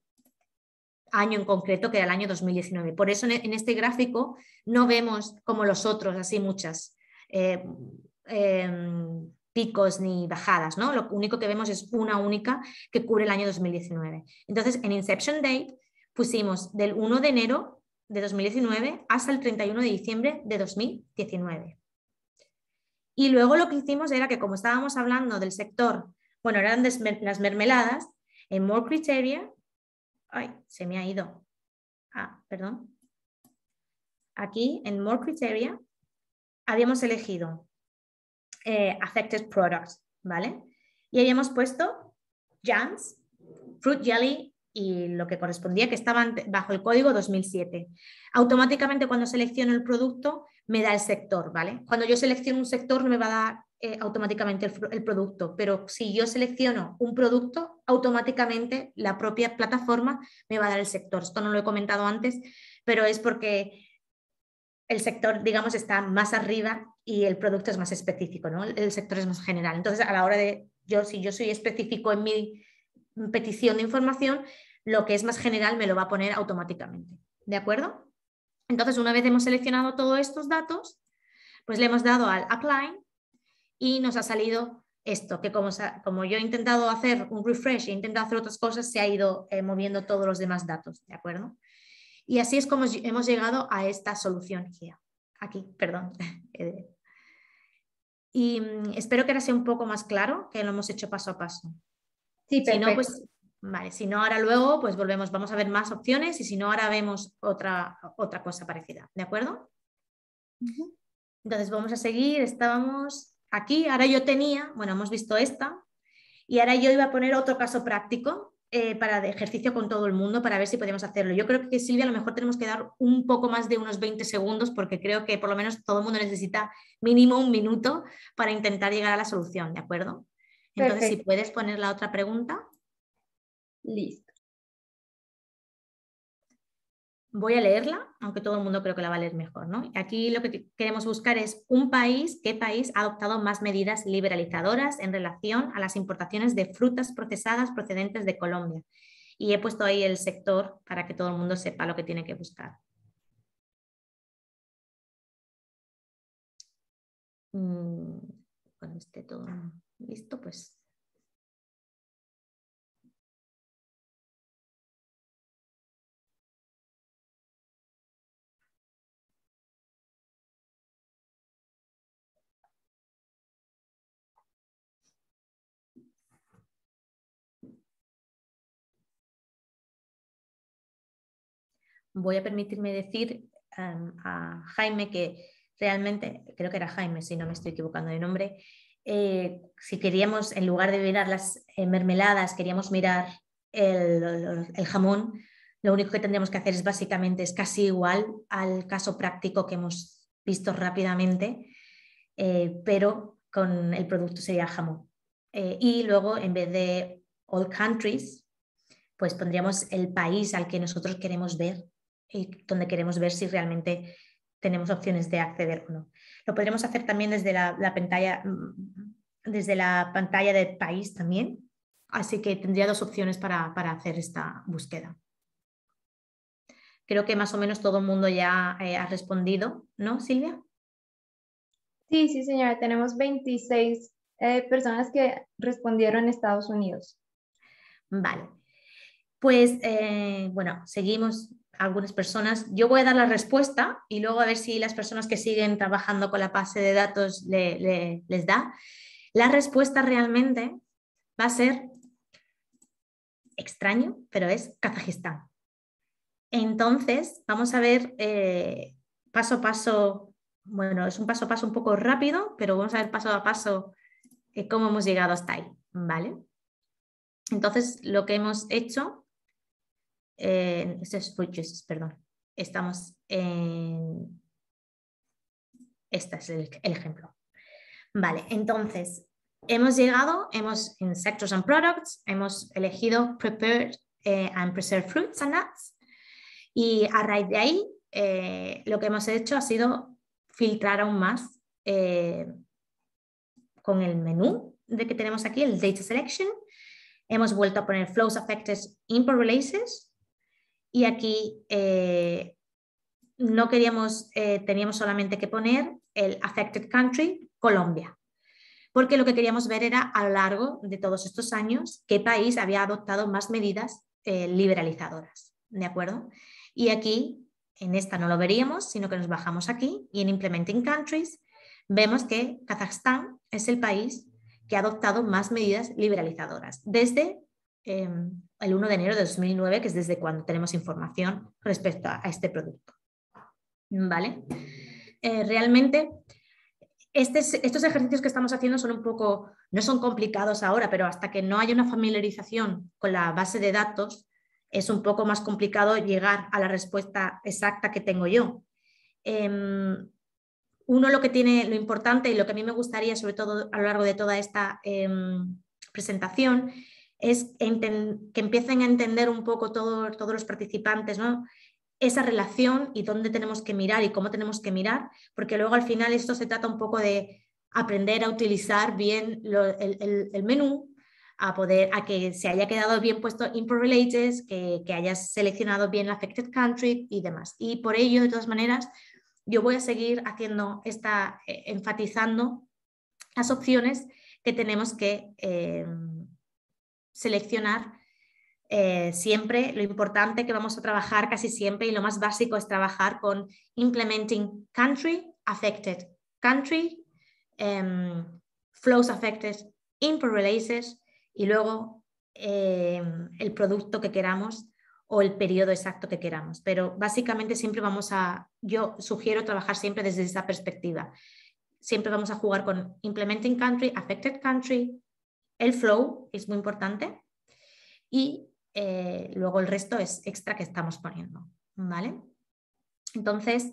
año en concreto, que era el año 2019. Por eso en este gráfico no vemos como los otros, así muchas picos ni bajadas, ¿no? Lo único que vemos es una única que cubre el año 2019. Entonces, en Inception Date pusimos del 1 de enero de 2019 hasta el 31 de diciembre de 2019. Y luego lo que hicimos era que, como estábamos hablando del sector, bueno, eran las mermeladas, en More Criteria, ay, se me ha ido, perdón, aquí en More Criteria habíamos elegido Affected Products, ¿vale? Y habíamos puesto jams, fruit jelly y lo que correspondía, que estaban bajo el código 2007. Automáticamente cuando selecciono el producto me da el sector, ¿vale? Cuando yo selecciono un sector no me va a dar automáticamente el producto, pero si yo selecciono un producto, automáticamente la propia plataforma me va a dar el sector. Esto no lo he comentado antes, pero es porque el sector, digamos, está más arriba y el producto es más específico, ¿no? El sector es más general. Entonces, a la hora de, si yo soy específico en mi petición de información, lo que es más general me lo va a poner automáticamente. ¿De acuerdo? Entonces, una vez hemos seleccionado todos estos datos, pues le hemos dado al Apply y nos ha salido esto, que como yo he intentado hacer un refresh e he intentado hacer otras cosas, se ha ido moviendo todos los demás datos. ¿De acuerdo? Y así es como hemos llegado a esta solución aquí, perdón. Y espero que ahora sea un poco más claro, que lo hemos hecho paso a paso. Sí, perfecto. Si no, pues, vale, si no, ahora luego pues volvemos, vamos a ver más opciones y si no, ahora vemos otra cosa parecida, ¿de acuerdo? Entonces vamos a seguir, estábamos aquí, ahora yo tenía, bueno, hemos visto esta y ahora yo iba a poner otro caso práctico para de ejercicio con todo el mundo para ver si podemos hacerlo. Yo creo que, Silvia, a lo mejor tenemos que dar un poco más de unos 20 segundos porque creo que por lo menos todo el mundo necesita mínimo un minuto para intentar llegar a la solución, ¿de acuerdo? Entonces, perfecto. Si puedes poner la otra pregunta. Listo. Voy a leerla, aunque todo el mundo creo que la va a leer mejor, ¿no? Aquí lo que queremos buscar es un país, ¿qué país ha adoptado más medidas liberalizadoras en relación a las importaciones de frutas procesadas procedentes de Colombia? Y he puesto ahí el sector para que todo el mundo sepa lo que tiene que buscar. Cuando esté todo listo, pues... Voy a permitirme decir a Jaime que realmente, creo que era Jaime, si no me estoy equivocando de nombre, si queríamos, en lugar de mirar las mermeladas, queríamos mirar el jamón, lo único que tendríamos que hacer es básicamente, es casi igual al caso práctico que hemos visto rápidamente, pero con el producto sería jamón. Y luego, en vez de all countries, pues pondríamos el país al que nosotros queremos ver y donde queremos ver si realmente tenemos opciones de acceder o no. Lo podremos hacer también desde la pantalla de país también, así que tendría dos opciones para hacer esta búsqueda. Creo que más o menos todo el mundo ya ha respondido, ¿no, Silvia? Sí, sí, señora, tenemos 26 personas que respondieron Estados Unidos. Vale. Pues bueno, seguimos algunas personas. Yo voy a dar la respuesta y luego a ver si las personas que siguen trabajando con la base de datos les da. La respuesta realmente va a ser extraño, pero es Kazajistán. Entonces, vamos a ver paso a paso. Bueno, es un paso a paso un poco rápido, pero vamos a ver paso a paso cómo hemos llegado hasta ahí, ¿vale? Entonces, lo que hemos hecho... este es fruit juices, perdón. Estamos en... Este es el ejemplo. Vale, entonces, hemos llegado, en Sectors and Products, hemos elegido Prepared and Preserved Fruits and Nuts. Y a raíz de ahí, lo que hemos hecho ha sido filtrar aún más con el menú de que tenemos aquí, el Data Selection. Hemos vuelto a poner Flows Affected Import Releases. Y aquí no queríamos, teníamos solamente que poner el Affected Country, Colombia, porque lo que queríamos ver era a lo largo de todos estos años qué país había adoptado más medidas liberalizadoras, ¿de acuerdo? Y aquí, en esta no lo veríamos, sino que nos bajamos aquí y en Implementing Countries vemos que Kazajstán es el país que ha adoptado más medidas liberalizadoras desde el 1 de enero de 2009, que es desde cuando tenemos información respecto a este producto. ¿Vale? Realmente, estos ejercicios que estamos haciendo son un poco, no son complicados ahora, pero hasta que no haya una familiarización con la base de datos, es un poco más complicado llegar a la respuesta exacta que tengo yo. Uno lo que tiene, lo importante y lo que a mí me gustaría, sobre todo a lo largo de toda esta presentación, es que empiecen a entender un poco todos los participantes, ¿no? Esa relación y dónde tenemos que mirar y cómo tenemos que mirar, porque luego al final esto se trata un poco de aprender a utilizar bien el menú, a que se haya quedado bien puesto Import Related, que hayas seleccionado bien la Affected Country y demás. Y por ello, de todas maneras, yo voy a seguir haciendo enfatizando las opciones que tenemos que seleccionar siempre. Lo importante que vamos a trabajar casi siempre y lo más básico es trabajar con Implementing Country, Affected Country, Flows Affected, Import Releases y luego el producto que queramos o el periodo exacto que queramos. Pero básicamente siempre yo sugiero trabajar siempre desde esa perspectiva. Siempre vamos a jugar con Implementing Country, Affected Country, el flow es muy importante y luego el resto es extra que estamos poniendo, ¿vale? Entonces,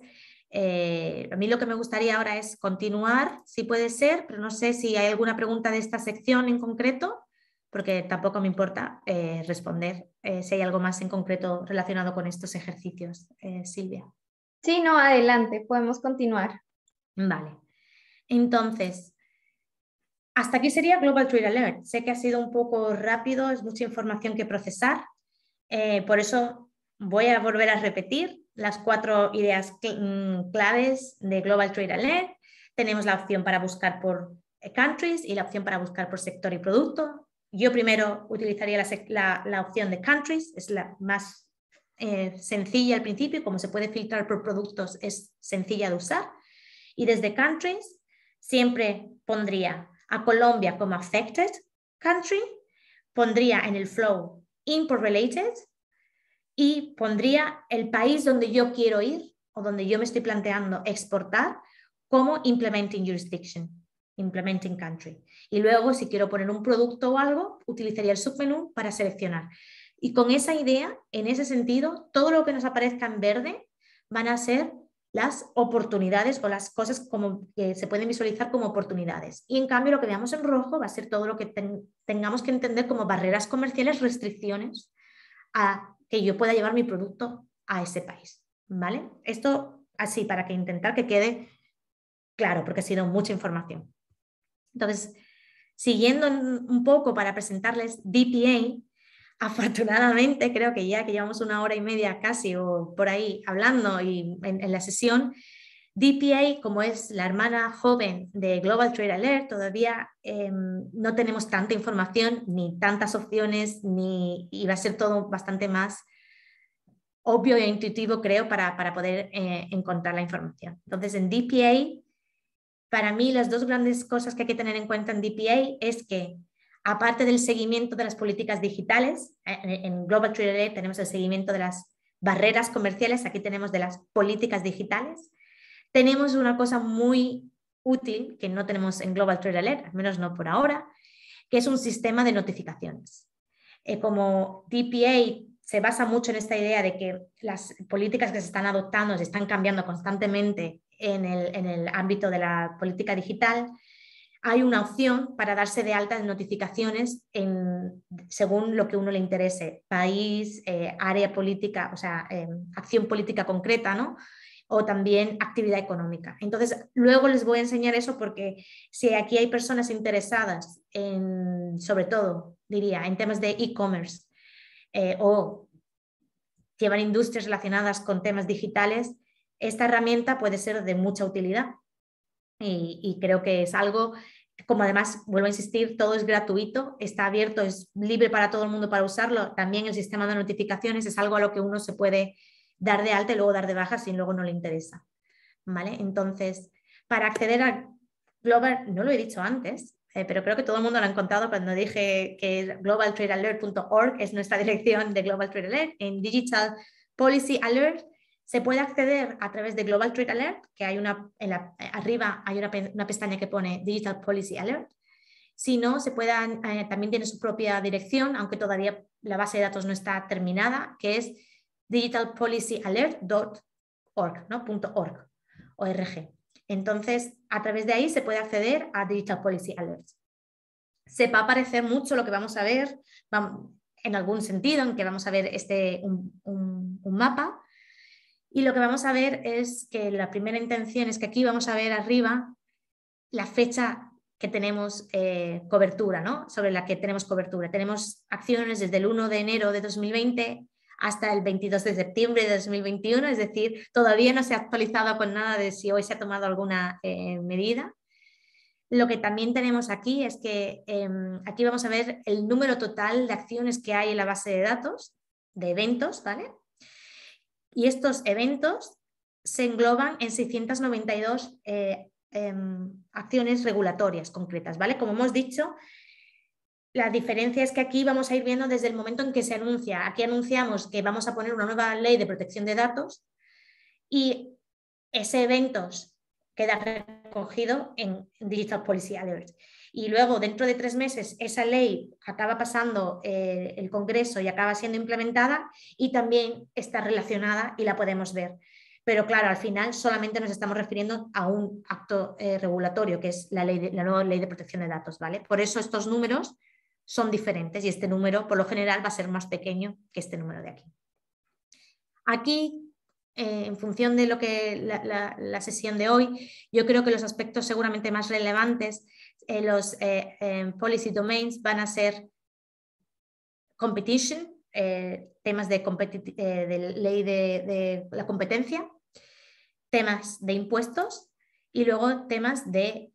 a mí lo que me gustaría ahora es continuar, si puede ser, pero no sé si hay alguna pregunta de esta sección en concreto, porque tampoco me importa responder si hay algo más en concreto relacionado con estos ejercicios, Silvia. Sí, no, adelante, podemos continuar. Vale. Entonces, hasta aquí sería Global Trade Alert. Sé que ha sido un poco rápido, es mucha información que procesar. Por eso voy a volver a repetir las 4 ideas claves de Global Trade Alert. Tenemos la opción para buscar por countries y la opción para buscar por sector y producto. Yo primero utilizaría la opción de countries, es la más sencilla al principio, como se puede filtrar por productos es sencilla de usar. Y desde countries siempre pondría a Colombia como affected country, pondría en el flow import related y pondría el país donde yo quiero ir o donde yo me estoy planteando exportar como implementing jurisdiction, implementing country. Y luego, si quiero poner un producto o algo, utilizaría el submenú para seleccionar. Y con esa idea, en ese sentido, todo lo que nos aparezca en verde van a ser las oportunidades o las cosas como que se pueden visualizar como oportunidades. Y en cambio lo que veamos en rojo va a ser todo lo que tengamos que entender como barreras comerciales, restricciones a que yo pueda llevar mi producto a ese país. ¿Vale? Esto así para que intentar que quede claro, porque ha sido mucha información. Entonces, siguiendo un poco para presentarles DPA, afortunadamente creo que ya que llevamos 1 hora y media casi o por ahí hablando y en la sesión, DPA, como es la hermana joven de Global Trade Alert, todavía no tenemos tanta información ni tantas opciones y va a ser todo bastante más obvio e intuitivo, creo, para poder encontrar la información. Entonces, en DPA, para mí las 2 grandes cosas que hay que tener en cuenta en DPA es que, aparte del seguimiento de las políticas digitales, en Global Trade Alert tenemos el seguimiento de las barreras comerciales, aquí tenemos de las políticas digitales. Tenemos una cosa muy útil que no tenemos en Global Trade Alert, al menos no por ahora, que es un sistema de notificaciones. Como DPA se basa mucho en esta idea de que las políticas que se están adoptando se están cambiando constantemente en el ámbito de la política digital, hay una opción para darse de alta en notificaciones según lo que uno le interese, país, área política, o sea, acción política concreta, ¿no? O también actividad económica. Entonces, luego les voy a enseñar eso porque si aquí hay personas interesadas sobre todo, diría, en temas de e-commerce o llevan industrias relacionadas con temas digitales, esta herramienta puede ser de mucha utilidad y creo que es algo, como además, vuelvo a insistir, todo es gratuito, está abierto, es libre para todo el mundo para usarlo. También el sistema de notificaciones es algo a lo que uno se puede dar de alta y luego dar de baja si luego no le interesa. ¿Vale? Entonces, para acceder a Global, no lo he dicho antes, pero creo que todo el mundo lo ha encontrado cuando dije que globaltradealert.org es nuestra dirección de Global Trade Alert. En Digital Policy Alert se puede acceder a través de Global Trade Alert, que hay arriba hay una pestaña que pone Digital Policy Alert. Si no, también tiene su propia dirección, aunque todavía la base de datos no está terminada, que es digitalpolicyalert.org, ¿no? .org. Entonces, a través de ahí se puede acceder a Digital Policy Alerts. Se va a parecer mucho lo que vamos a ver, en algún sentido, en que vamos a ver un mapa. Y lo que vamos a ver es que la primera intención es que aquí vamos a ver arriba la fecha que tenemos cobertura, ¿no? Sobre la que tenemos cobertura. Tenemos acciones desde el 1 de enero de 2020 hasta el 22 de septiembre de 2021, es decir, todavía no se ha actualizado con nada de si hoy se ha tomado alguna medida. Lo que también tenemos aquí es que aquí vamos a ver el número total de acciones que hay en la base de datos, de eventos, ¿vale? Y estos eventos se engloban en 692 acciones regulatorias concretas, ¿vale? Como hemos dicho, la diferencia es que aquí vamos a ir viendo desde el momento en que se anuncia. Aquí anunciamos que vamos a poner una nueva ley de protección de datos y ese evento queda recogido en Digital Policy Alert. Y luego, dentro de 3 meses, esa ley acaba pasando el Congreso y acaba siendo implementada y también está relacionada y la podemos ver. Pero claro, al final solamente nos estamos refiriendo a un acto regulatorio, que es la nueva ley de protección de datos, ¿vale? Por eso estos números son diferentes y este número por lo general va a ser más pequeño que este número de aquí. Aquí, en función de lo que la sesión de hoy, yo creo que los aspectos seguramente más relevantes, los policy domains van a ser competition, temas de ley de la competencia, temas de impuestos y luego temas de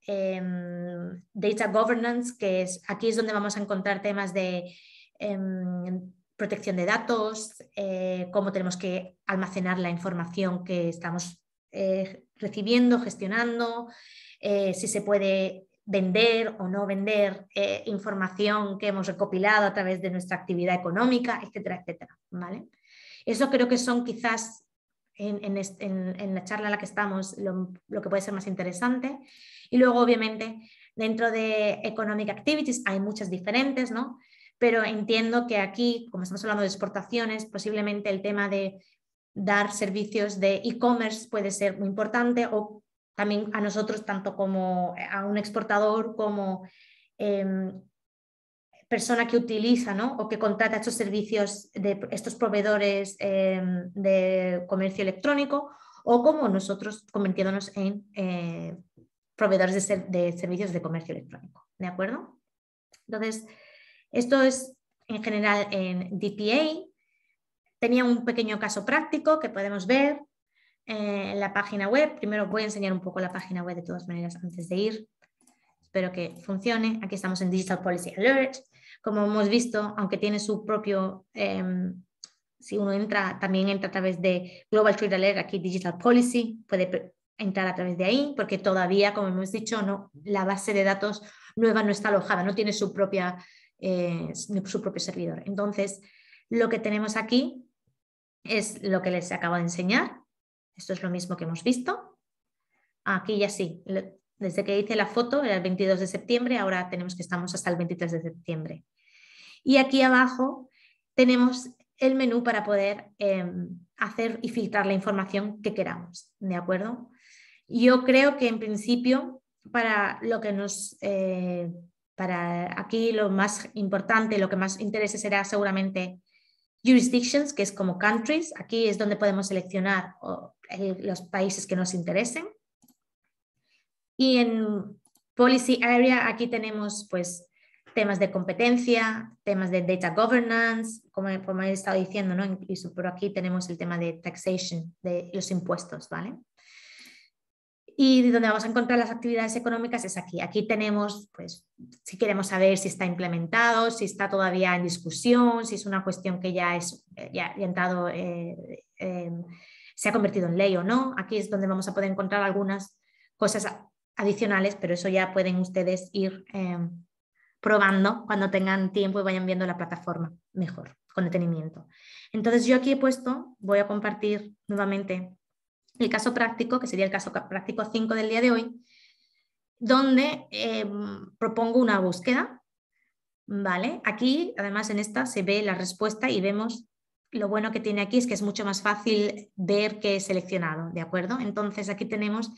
data governance, que aquí es donde vamos a encontrar temas de protección de datos, cómo tenemos que almacenar la información que estamos recibiendo, gestionando, si se puede vender o no vender información que hemos recopilado a través de nuestra actividad económica, etcétera, etcétera, ¿vale? Eso creo que son quizás en la charla en la que estamos lo que puede ser más interesante. Y luego, obviamente, dentro de Economic Activities hay muchas diferentes, ¿no? Pero entiendo que aquí, como estamos hablando de exportaciones, posiblemente el tema de dar servicios de e-commerce puede ser muy importante, o también a nosotros, tanto como a un exportador como persona que utiliza, ¿no? O que contrata estos servicios de estos proveedores de comercio electrónico, o como nosotros convirtiéndonos en proveedores de servicios de comercio electrónico, ¿de acuerdo? Entonces, esto es en general en DPA. Tenía un pequeño caso práctico que podemos ver en la página web. Primero voy a enseñar un poco la página web de todas maneras antes de ir. Espero que funcione. Aquí estamos en Digital Policy Alert. Como hemos visto, aunque tiene su propio, si uno entra, también entra a través de Global Trade Alert, aquí Digital Policy, puede entrar a través de ahí, porque todavía, como hemos dicho, no, la base de datos nueva no está alojada, no tiene su propio servidor. Entonces, lo que tenemos aquí es lo que les acabo de enseñar. Esto es lo mismo que hemos visto. Aquí ya sí, desde que hice la foto era el 22 de septiembre, ahora tenemos que estamos hasta el 23 de septiembre. Y aquí abajo tenemos el menú para poder hacer y filtrar la información que queramos, ¿de acuerdo? Yo creo que en principio para lo que para aquí lo más importante, lo que más interese será seguramente jurisdictions, que es como countries. Aquí es donde podemos seleccionar los países que nos interesen. Y en Policy Area aquí tenemos pues temas de competencia, temas de data governance, como he estado diciendo, ¿no? Incluso por aquí tenemos el tema de taxation, de los impuestos, ¿vale? Y donde vamos a encontrar las actividades económicas es aquí. Aquí tenemos, pues, si queremos saber si está implementado, si está todavía en discusión, si es una cuestión que ya ha entrado, se ha convertido en ley o no. Aquí es donde vamos a poder encontrar algunas cosas adicionales, pero eso ya pueden ustedes ir probando cuando tengan tiempo y vayan viendo la plataforma mejor, con detenimiento. Entonces yo aquí he puesto, voy a compartir nuevamente el caso práctico, que sería el caso práctico 5 del día de hoy, donde propongo una búsqueda, ¿vale? Aquí, además, en esta se ve la respuesta y vemos lo bueno que tiene aquí es que es mucho más fácil ver qué he seleccionado, ¿de acuerdo? Entonces aquí tenemos,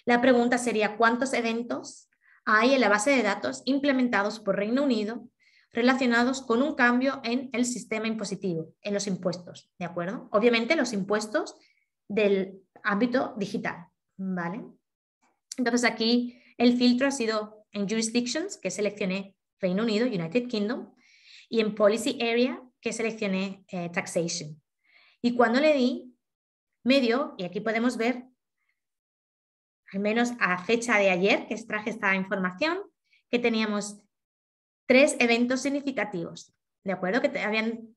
la pregunta sería ¿cuántos eventos hay en la base de datos implementados por Reino Unido relacionados con un cambio en el sistema impositivo, en los impuestos, ¿de acuerdo? Obviamente los impuestos del ámbito digital, ¿vale? Entonces aquí el filtro ha sido en Jurisdictions, que seleccioné Reino Unido, United Kingdom, y en Policy Area, que seleccioné Taxation. Y cuando le di, me dio, y aquí podemos ver, al menos a fecha de ayer, que extraje esta información, que teníamos 3 eventos significativos, ¿de acuerdo? Que habían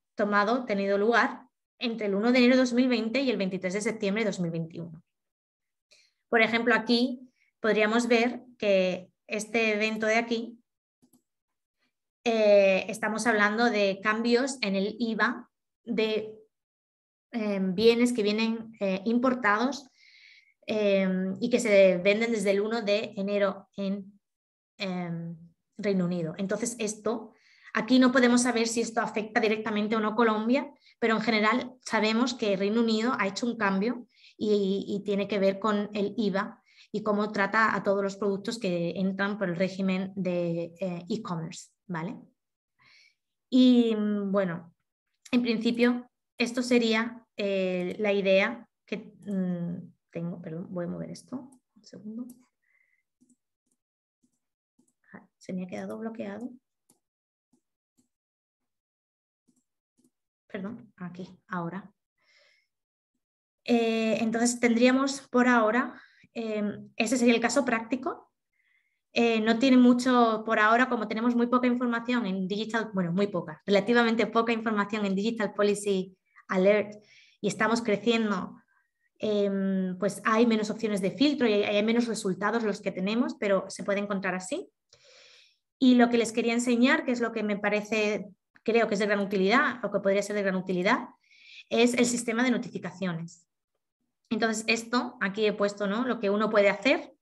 tenido lugar entre el 1 de enero de 2020 y el 23 de septiembre de 2021. Por ejemplo, aquí podríamos ver que este evento de aquí, estamos hablando de cambios en el IVA de bienes que vienen importados y que se venden desde el 1 de enero en Reino Unido. Entonces esto, aquí no podemos saber si esto afecta directamente o no a Colombia, pero en general sabemos que Reino Unido ha hecho un cambio y tiene que ver con el IVA y cómo trata a todos los productos que entran por el régimen de e-commerce, ¿vale? Y bueno, en principio, esto sería la idea que tengo. Perdón, voy a mover esto. Un segundo. Se me ha quedado bloqueado. Perdón, aquí, ahora. Entonces tendríamos por ahora, ese sería el caso práctico. No tiene mucho por ahora, como tenemos muy poca información en Digital, bueno, muy poca, relativamente poca información en Digital Policy Alert y estamos creciendo, pues hay menos opciones de filtro y hay menos resultados los que tenemos, pero se puede encontrar así. Y lo que les quería enseñar, que es lo que me parece, creo que es de gran utilidad o que podría ser de gran utilidad, es el sistema de notificaciones. Entonces esto, aquí he puesto, ¿no?, lo que uno puede hacer.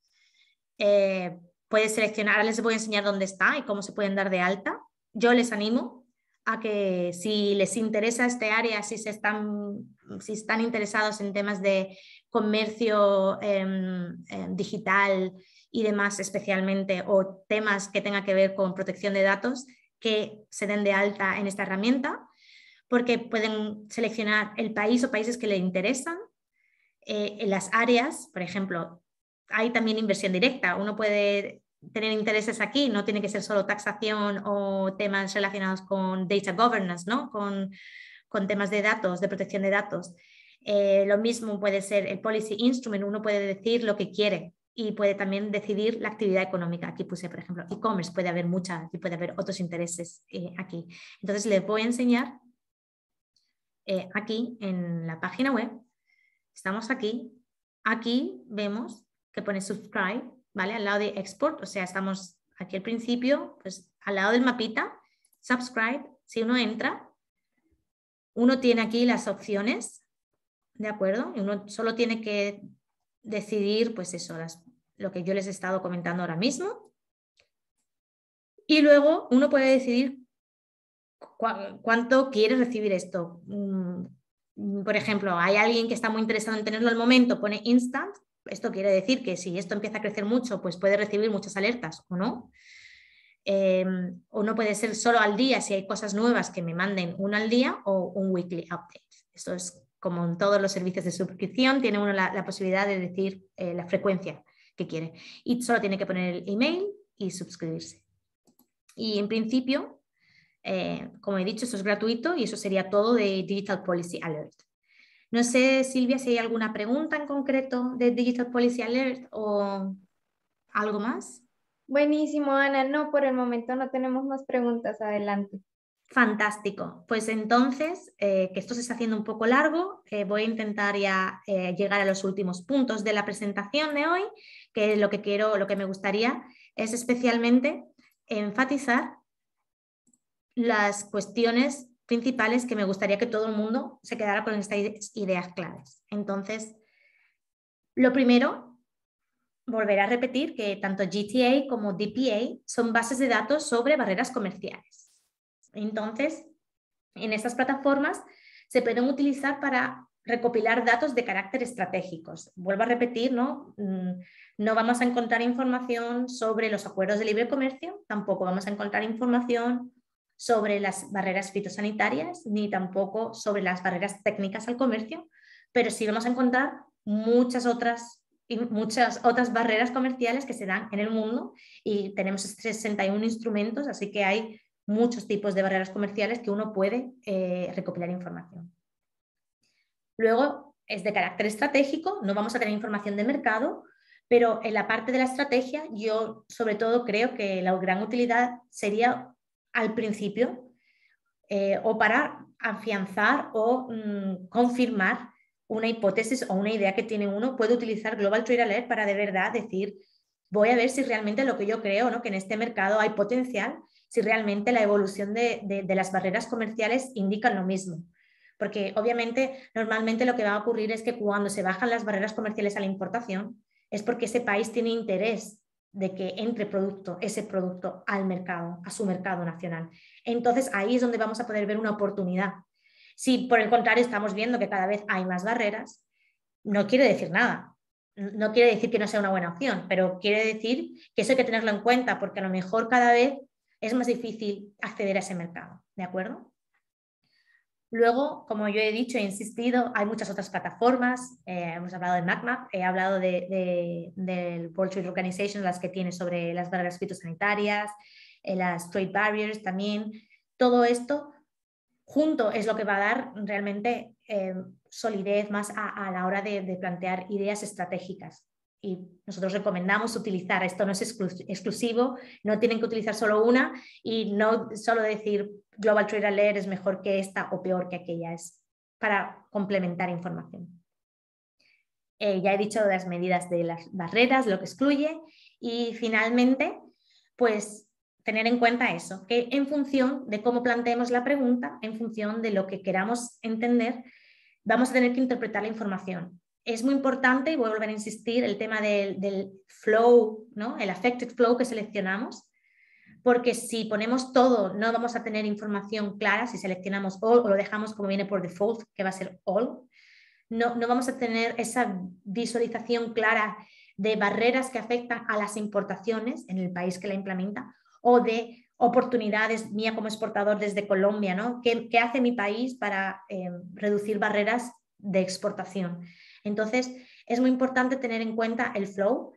Puede seleccionar, ahora les voy a enseñar dónde está y cómo se pueden dar de alta. Yo les animo a que si les interesa este área, si están interesados en temas de comercio digital y demás especialmente, o temas que tengan que ver con protección de datos, que se den de alta en esta herramienta, porque pueden seleccionar el país o países que les interesan, en las áreas, por ejemplo, hay también inversión directa. Uno puede tener intereses aquí, no tiene que ser solo taxación o temas relacionados con data governance, ¿no?, con temas de datos, de protección de datos. Lo mismo puede ser el policy instrument, uno puede decir lo que quiere y puede también decidir la actividad económica. Aquí puse, por ejemplo, e-commerce, puede haber muchas y puede haber otros intereses aquí. Entonces les voy a enseñar aquí en la página web. Estamos aquí. Aquí vemos que pone subscribe, ¿vale? Al lado de export, o sea, estamos aquí al principio, pues al lado del mapita, subscribe. Si uno entra, uno tiene aquí las opciones, ¿de acuerdo? Y uno solo tiene que decidir, pues eso, lo que yo les he estado comentando ahora mismo. Y luego uno puede decidir cuánto quiere recibir esto. Por ejemplo, hay alguien que está muy interesado en tenerlo al momento, pone instant. Esto quiere decir que si esto empieza a crecer mucho, pues puede recibir muchas alertas o no. O no puede ser solo al día si hay cosas nuevas que me manden una al día, o un weekly update. Esto es como en todos los servicios de suscripción, tiene uno la posibilidad de decir la frecuencia que quiere. Y solo tiene que poner el email y suscribirse. Y en principio, como he dicho, esto es gratuito y eso sería todo de Digital Policy Alert. No sé, Silvia, si hay alguna pregunta en concreto de Digital Policy Alert o algo más. Buenísimo, Ana. No, por el momento no tenemos más preguntas. Adelante. Fantástico. Pues entonces, que esto se está haciendo un poco largo, voy a intentar ya llegar a los últimos puntos de la presentación de hoy, que lo que me gustaría es especialmente enfatizar las cuestiones principales que me gustaría que todo el mundo se quedara con estas ideas claves. Entonces, lo primero, volver a repetir que tanto GTA como DPA son bases de datos sobre barreras comerciales. Entonces, en estas plataformas se pueden utilizar para recopilar datos de carácter estratégicos. Vuelvo a repetir, ¿no? No vamos a encontrar información sobre los acuerdos de libre comercio, tampoco vamos a encontrar información sobre las barreras fitosanitarias, ni tampoco sobre las barreras técnicas al comercio, pero sí vamos a encontrar muchas otras barreras comerciales que se dan en el mundo, y tenemos 61 instrumentos, así que hay muchos tipos de barreras comerciales que uno puede recopilar información. Luego, es de carácter estratégico, no vamos a tener información de mercado, pero en la parte de la estrategia yo sobre todo creo que la gran utilidad sería al principio o para afianzar o confirmar una hipótesis o una idea que tiene uno. Puede utilizar Global Trade Alert para de verdad decir, voy a ver si realmente lo que yo creo, ¿no?, que en este mercado hay potencial, si realmente la evolución de las barreras comerciales indican lo mismo. Porque obviamente normalmente lo que va a ocurrir es que cuando se bajan las barreras comerciales a la importación es porque ese país tiene interés de que entre ese producto al mercado, a su mercado nacional. Entonces ahí es donde vamos a poder ver una oportunidad. Si por el contrario estamos viendo que cada vez hay más barreras, no quiere decir nada. No quiere decir que no sea una buena opción, pero quiere decir que eso hay que tenerlo en cuenta, porque a lo mejor cada vez es más difícil acceder a ese mercado, ¿de acuerdo? Luego, como yo he dicho, he insistido, hay muchas otras plataformas, hemos hablado de MacMap, he hablado del World Trade Organization, las que tiene sobre las barreras fitosanitarias, las trade barriers también. Todo esto junto es lo que va a dar realmente solidez más a la hora de plantear ideas estratégicas. Y nosotros recomendamos utilizar, esto no es exclusivo, no tienen que utilizar solo una y no solo decir Global Trade Alert es mejor que esta o peor que aquella, es para complementar información. Ya he dicho de las medidas de las barreras, lo que excluye, y finalmente, pues tener en cuenta eso, que en función de cómo planteemos la pregunta, en función de lo que queramos entender, vamos a tener que interpretar la información. Es muy importante, y voy a volver a insistir, el tema del flow, ¿no? El affected flow que seleccionamos, porque si ponemos todo, no vamos a tener información clara. Si seleccionamos all o lo dejamos como viene por default, que va a ser all, no vamos a tener esa visualización clara de barreras que afectan a las importaciones en el país que la implementa o de oportunidades mía como exportador desde Colombia, ¿no? ¿Qué hace mi país para reducir barreras de exportación? Entonces, es muy importante tener en cuenta el flow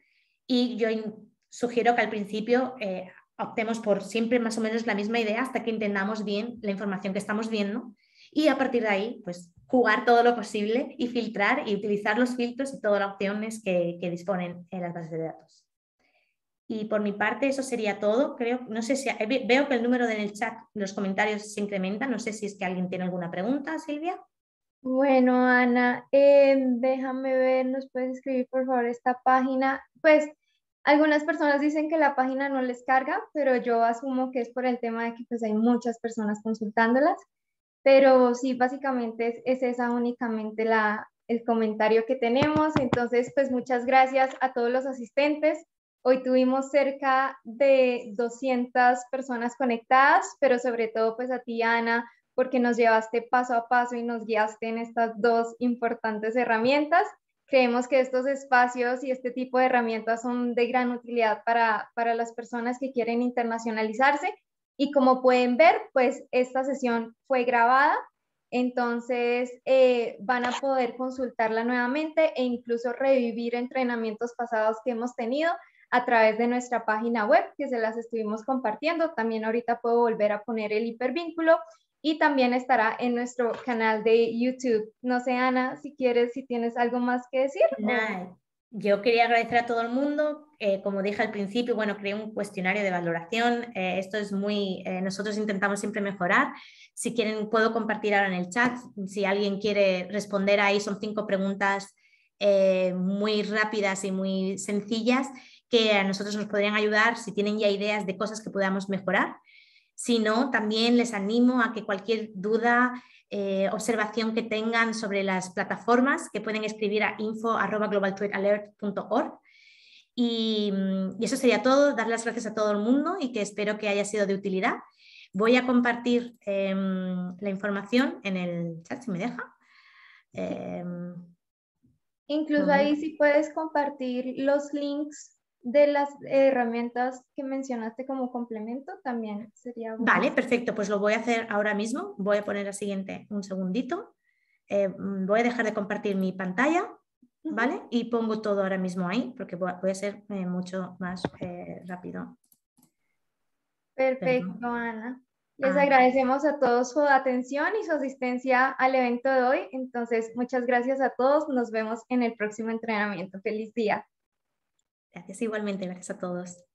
y yo sugiero que al principio optemos por siempre más o menos la misma idea hasta que entendamos bien la información que estamos viendo y a partir de ahí, pues jugar todo lo posible y filtrar y utilizar los filtros y todas las opciones que disponen en las bases de datos. Y por mi parte eso sería todo, creo. No sé si veo que el número en el chat, los comentarios se incrementan. No sé si es que alguien tiene alguna pregunta, Silvia. Bueno, Ana, déjame ver, ¿nos puedes escribir por favor esta página? Pues algunas personas dicen que la página no les carga, pero yo asumo que es por el tema de que pues hay muchas personas consultándolas. Pero sí, básicamente es esa únicamente el comentario que tenemos. Entonces, pues muchas gracias a todos los asistentes. Hoy tuvimos cerca de 200 personas conectadas, pero sobre todo pues a ti, Ana, porque nos llevaste paso a paso y nos guiaste en estas dos importantes herramientas. Creemos que estos espacios y este tipo de herramientas son de gran utilidad para las personas que quieren internacionalizarse. Y como pueden ver, pues esta sesión fue grabada, entonces van a poder consultarla nuevamente e incluso revivir entrenamientos pasados que hemos tenido a través de nuestra página web, que se las estuvimos compartiendo. También ahorita puedo volver a poner el hipervínculo y también estará en nuestro canal de YouTube. No sé, Ana, si tienes algo más que decir. Yo quería agradecer a todo el mundo. Como dije al principio, bueno, creé un cuestionario de valoración. Esto es nosotros intentamos siempre mejorar. Si quieren, puedo compartir ahora en el chat. Si alguien quiere responder ahí, son 5 preguntas muy rápidas y muy sencillas que a nosotros nos podrían ayudar si tienen ya ideas de cosas que podamos mejorar. Si no, también les animo a que cualquier duda, observación que tengan sobre las plataformas, que pueden escribir a info@globaltradealert.org. Y eso sería todo. Dar las gracias a todo el mundo y que espero que haya sido de utilidad. Voy a compartir la información en el chat, si me deja. Incluso ahí sí puedes compartir los links de las herramientas que mencionaste como complemento, también sería bueno. Vale, perfecto, pues lo voy a hacer ahora mismo. Voy a poner la siguiente un segundito. Voy a dejar de compartir mi pantalla, ¿vale? Y pongo todo ahora mismo ahí, porque voy a ser mucho más rápido. Perfecto, perdón. Ana. Les agradecemos a todos su atención y su asistencia al evento de hoy. Entonces, muchas gracias a todos. Nos vemos en el próximo entrenamiento. Feliz día. Gracias igualmente. Gracias a todos.